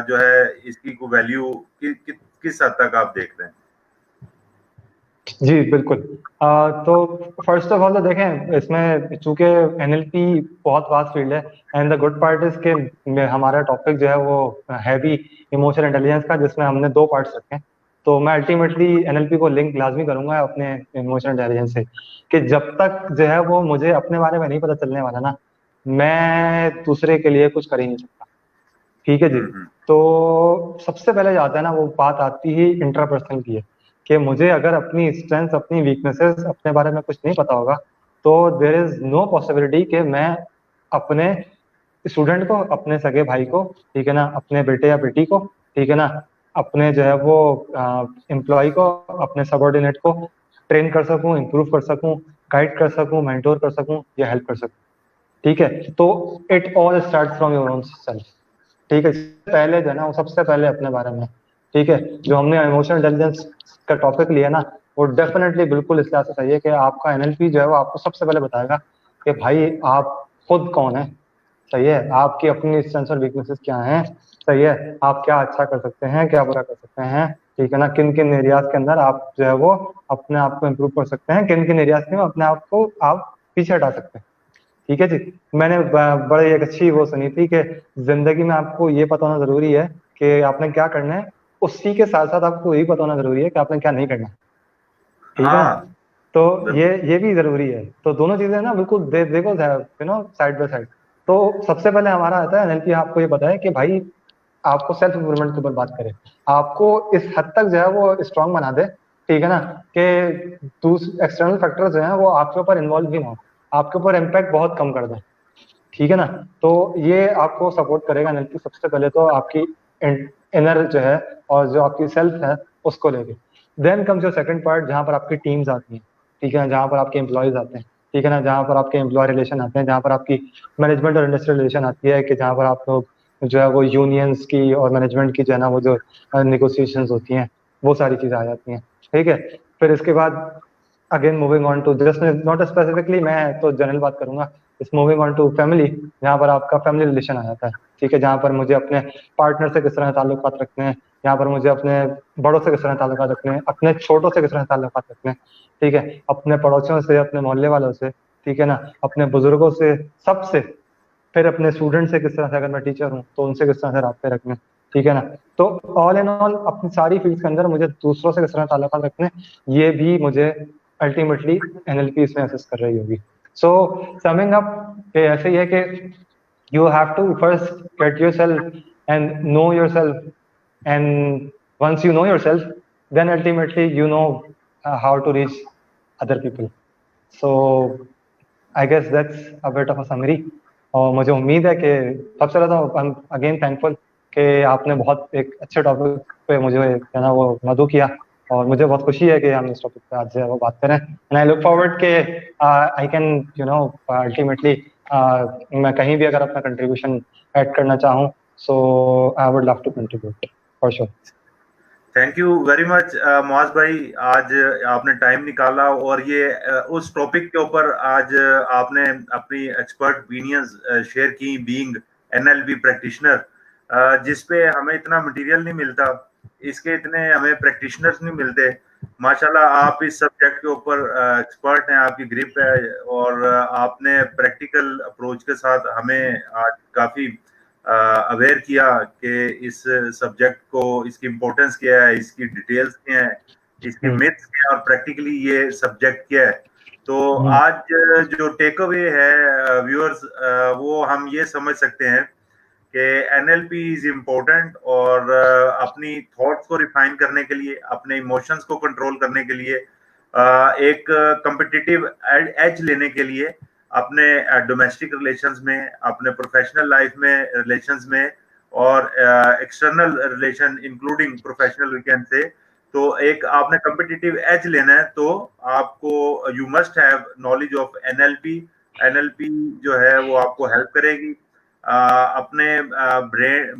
जो है इसकी को वैल्यू किस हद तक आप देख रहे हैं? जी बिल्कुल। तो फर्स्ट ऑफ ऑल तो देखें, इसमें चूंकि एनएलपी बहुत वास्ट फील्ड है and the good part is के हमारा टॉपिक जो है वो है भी इमोशनल इंटेलिजेंस का, जिसमें हमने दो पार्ट्स रखे हैं। तो मैं अल्टीमेटली एनएलपी को लिंक लाजमी करूंगा अपने इमोशनल इंटेलिजेंस से, कि जब तक जो है वो मुझे अपने बारे में नहीं पता चलने वाला ना, मैं दूसरे के लिए कुछ कर ही नहीं सकता। ठीक है जी। हम्म। तो सबसे पहले जो आता है ना वो बात आती ही इंट्रापर्सनल की है, कि मुझे अगर अपनी स्ट्रेंथ अपनी वीकनेसेस अपने बारे में कुछ नहीं पता होगा तो देर इज नो पॉसिबिलिटी कि मैं अपने स्टूडेंट को, अपने सगे भाई को, ठीक है ना, अपने बेटे या बेटी को, ठीक है ना, अपने जो है वो एम्प्लॉय को, अपने सबॉर्डिनेट को ट्रेन कर सकूं, इम्प्रूव कर सकूं, गाइड कर सकूं, मेंटोर कर सकूं या हेल्प कर सकूं। ठीक है। तो it all start from your own self. ठीक है। पहले जो है ना वो सबसे पहले अपने बारे में, ठीक है, जो हमने इमोशनल इंटेलिजेंस का टॉपिक लिया ना, वो डेफिनेटली बिल्कुल इस लिहाज से सही है कि आपका एनएलपी जो है वो आपको सबसे पहले बताएगा कि भाई आप खुद कौन है। सही है। आपकी अपनी स्ट्रेंथ्स और वीकनेसेस क्या हैं। सही है। आप क्या अच्छा कर सकते हैं, क्या बुरा कर सकते हैं। ठीक है ना। किन किन एरियाज के अंदर आप जो है वो अपने आप को इम्प्रूव कर सकते हैं, किन किन एरियाज में अपने आप को आप पीछे हटा सकते हैं। ठीक है जी। मैंने बड़ी एक अच्छी वो सुनी थी कि जिंदगी में आपको ये पता होना जरूरी है कि आपने क्या करना है, उसी के साथ साथ आपको ये पता होना जरूरी है कि आपने क्या नहीं करना। ठीक है ना। हाँ, तो बिल्कुल। ये भी जरूरी है। तो दोनों चीजें ना बिल्कुल देखो you know side by side. तो सबसे पहले हमारा आता है एनएलपी आपको ये बताए कि भाई आपको सेल्फ इम्प्रूवमेंट के ऊपर बात करें, आपको इस हद तक जो है वो स्ट्रांग बना दे, ठीक है ना, कि एक्सटर्नल फैक्टर्स जो है वो आपके ऊपर इन्वॉल्व भी ना हो, आपके ऊपर इम्पैक्ट बहुत कम कर दे। ठीक है ना। तो ये आपको सपोर्ट करेगा एनएलपी सबसे पहले तो आपकी इनर जो है और जो आपकी सेल्फ है उसको लेके। Then comes your second part, जहां पर आपकी टीम्स आती हैं। ठीक है ना। जहां पर आपके एम्प्लॉयज आते हैं। ठीक है ना। जहां पर आपके एम्प्लॉय रिलेशन आते हैं, जहां पर आपकी मैनेजमेंट और इंडस्ट्रियल रिलेशन आती है, कि जहां पर आप लोग जो है वो यूनियंस की और मैनेजमेंट की जो है ना वो जो निगोसिएशन होती हैं, वो सारी चीजें आ जाती हैं। ठीक है। फिर इसके बाद again moving on to just not specifically, मैं तो जनरल बात करूंगा, इस मूविंग ऑन टू फैमिली, जहाँ पर आपका फैमिली रिलेशन आ जाता है। ठीक है। जहाँ पर मुझे अपने पार्टनर से किस तरह ताल्लुकात रखने हैं, यहाँ पर मुझे अपने बड़ों से किस तरह ताल्लुकात रखने हैं, अपने छोटों से किस तरह ताल्लुकात रखने हैं। ठीक है। अपने पड़ोसियों से, अपने मोहल्ले वालों से, ठीक है ना, अपने बुजुर्गों से, सबसे। फिर अपने स्टूडेंट से किस तरह से, अगर मैं टीचर हूँ तो उनसे किस तरह से रास्ते रखने। ठीक है ना। तो ऑल इन ऑल अपनी सारी फील्ड के अंदर मुझे दूसरों से किस तरह ताल्लुकात रखने, ये भी मुझे अल्टीमेटली एनएलपी इसमें असिस्ट कर रही होगी। सो समिंग अप ऐसे ही है कि you have to first get yourself and know yourself, and once you know yourself then ultimately you know how to reach other people. So I guess that's a bit of a summary. और मुझे उम्मीद है कि सबसे ज़्यादा I am again thankful कि आपने बहुत एक अच्छे टॉपिक पे मुझे है ना वो मदद किया, और मुझे बहुत खुशी है कि हम इस टॉपिक पे आज जो है वो बात करें, एंड आई लुक फॉरवर्ड के I can you know ultimately मैं कहीं भी अगर अपना कंट्रीब्यूशन ऐड करना चाहूँ, so I would love to contribute. For sure. Thank you very much Muaz भाई, आज आपने टाइम निकाला और ये उस टॉपिक के ऊपर आज आपने अपनी एक्सपर्ट ओपिनियंस शेयर की, बीइंग एनएलपी प्रैक्टिशनर, जिस पे हमें इतना मटेरियल नहीं मिलता, इसके इतने हमें प्रैक्टिशनर्स नहीं मिलते। माशाल्लाह आप इस सब्जेक्ट के ऊपर एक्सपर्ट हैं, आपकी ग्रिप है और आपने प्रैक्टिकल अप्रोच के साथ हमें आज काफी अवेयर किया कि इस सब्जेक्ट को, इसकी इम्पोर्टेंस क्या है, इसकी डिटेल्स क्या है, इसकी मिथ्स क्या है और प्रैक्टिकली ये सब्जेक्ट क्या है। तो आज जो टेक अवे है व्यूअर्स, वो हम ये समझ सकते हैं कि एनएलपी इज इम्पोर्टेंट और अपनी थॉट्स को रिफाइन करने के लिए, अपने इमोशंस को कंट्रोल करने के लिए, एक कम्पिटिटिव एज लेने के लिए, अपने डोमेस्टिक रिलेशंस में, अपने प्रोफेशनल लाइफ में, रिलेशंस में और external relation including professional weekend से, तो एक आपने कम्पिटिटिव एज लेना है तो आपको you must have knowledge of NLP. NLP जो है वो आपको हेल्प करेगी अपने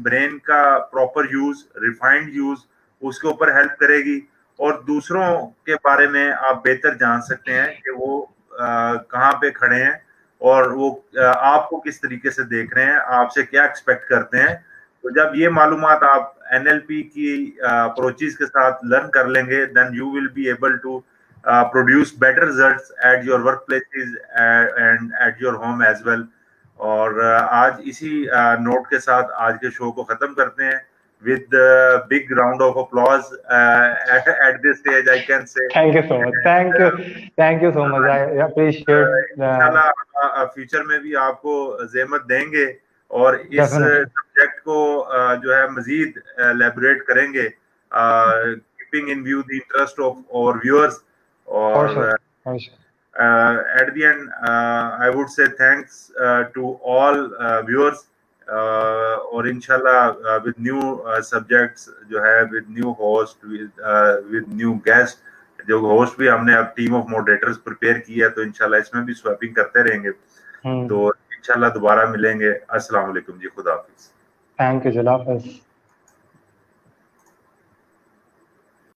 ब्रेन का प्रॉपर यूज, रिफाइंड यूज, उसके ऊपर हेल्प करेगी और दूसरों के बारे में आप बेहतर जान सकते हैं कि वो कहाँ पे खड़े हैं और वो आपको किस तरीके से देख रहे हैं, आपसे क्या एक्सपेक्ट करते हैं। तो जब ये मालूमात आप एनएलपी की अप्रोचेस के साथ लर्न कर लेंगे, then you will be able to produce better results at your work places and at your home as well. और आज इसी नोट के साथ आज के शो को खत्म करते हैं with a big round of applause at this stage, I can say. Thank you so much. Thank you so much. I appreciate. इंशाल्लाह फ्यूचर में भी आपको ज़हमत देंगे और इस सब्जेक्ट को जो है मजीद एलैबोरेट करेंगे, keeping in view the interest of our viewers. और at the end, I would say thanks to all viewers. और इंशाल्लाह with new subjects जो है, with new host, with new guest, जो होस्ट भी हमने अब टीम ऑफ मॉडरेटर्स प्रिपेयर की है, तो इंशाल्लाह इसमें भी स्वैपिंग करते रहेंगे। तो इंशाल्लाह दोबारा मिलेंगे। अस्सलाम वालेकुम जी, खुदा हाफिज। थैंक यू, खुदा हाफिज।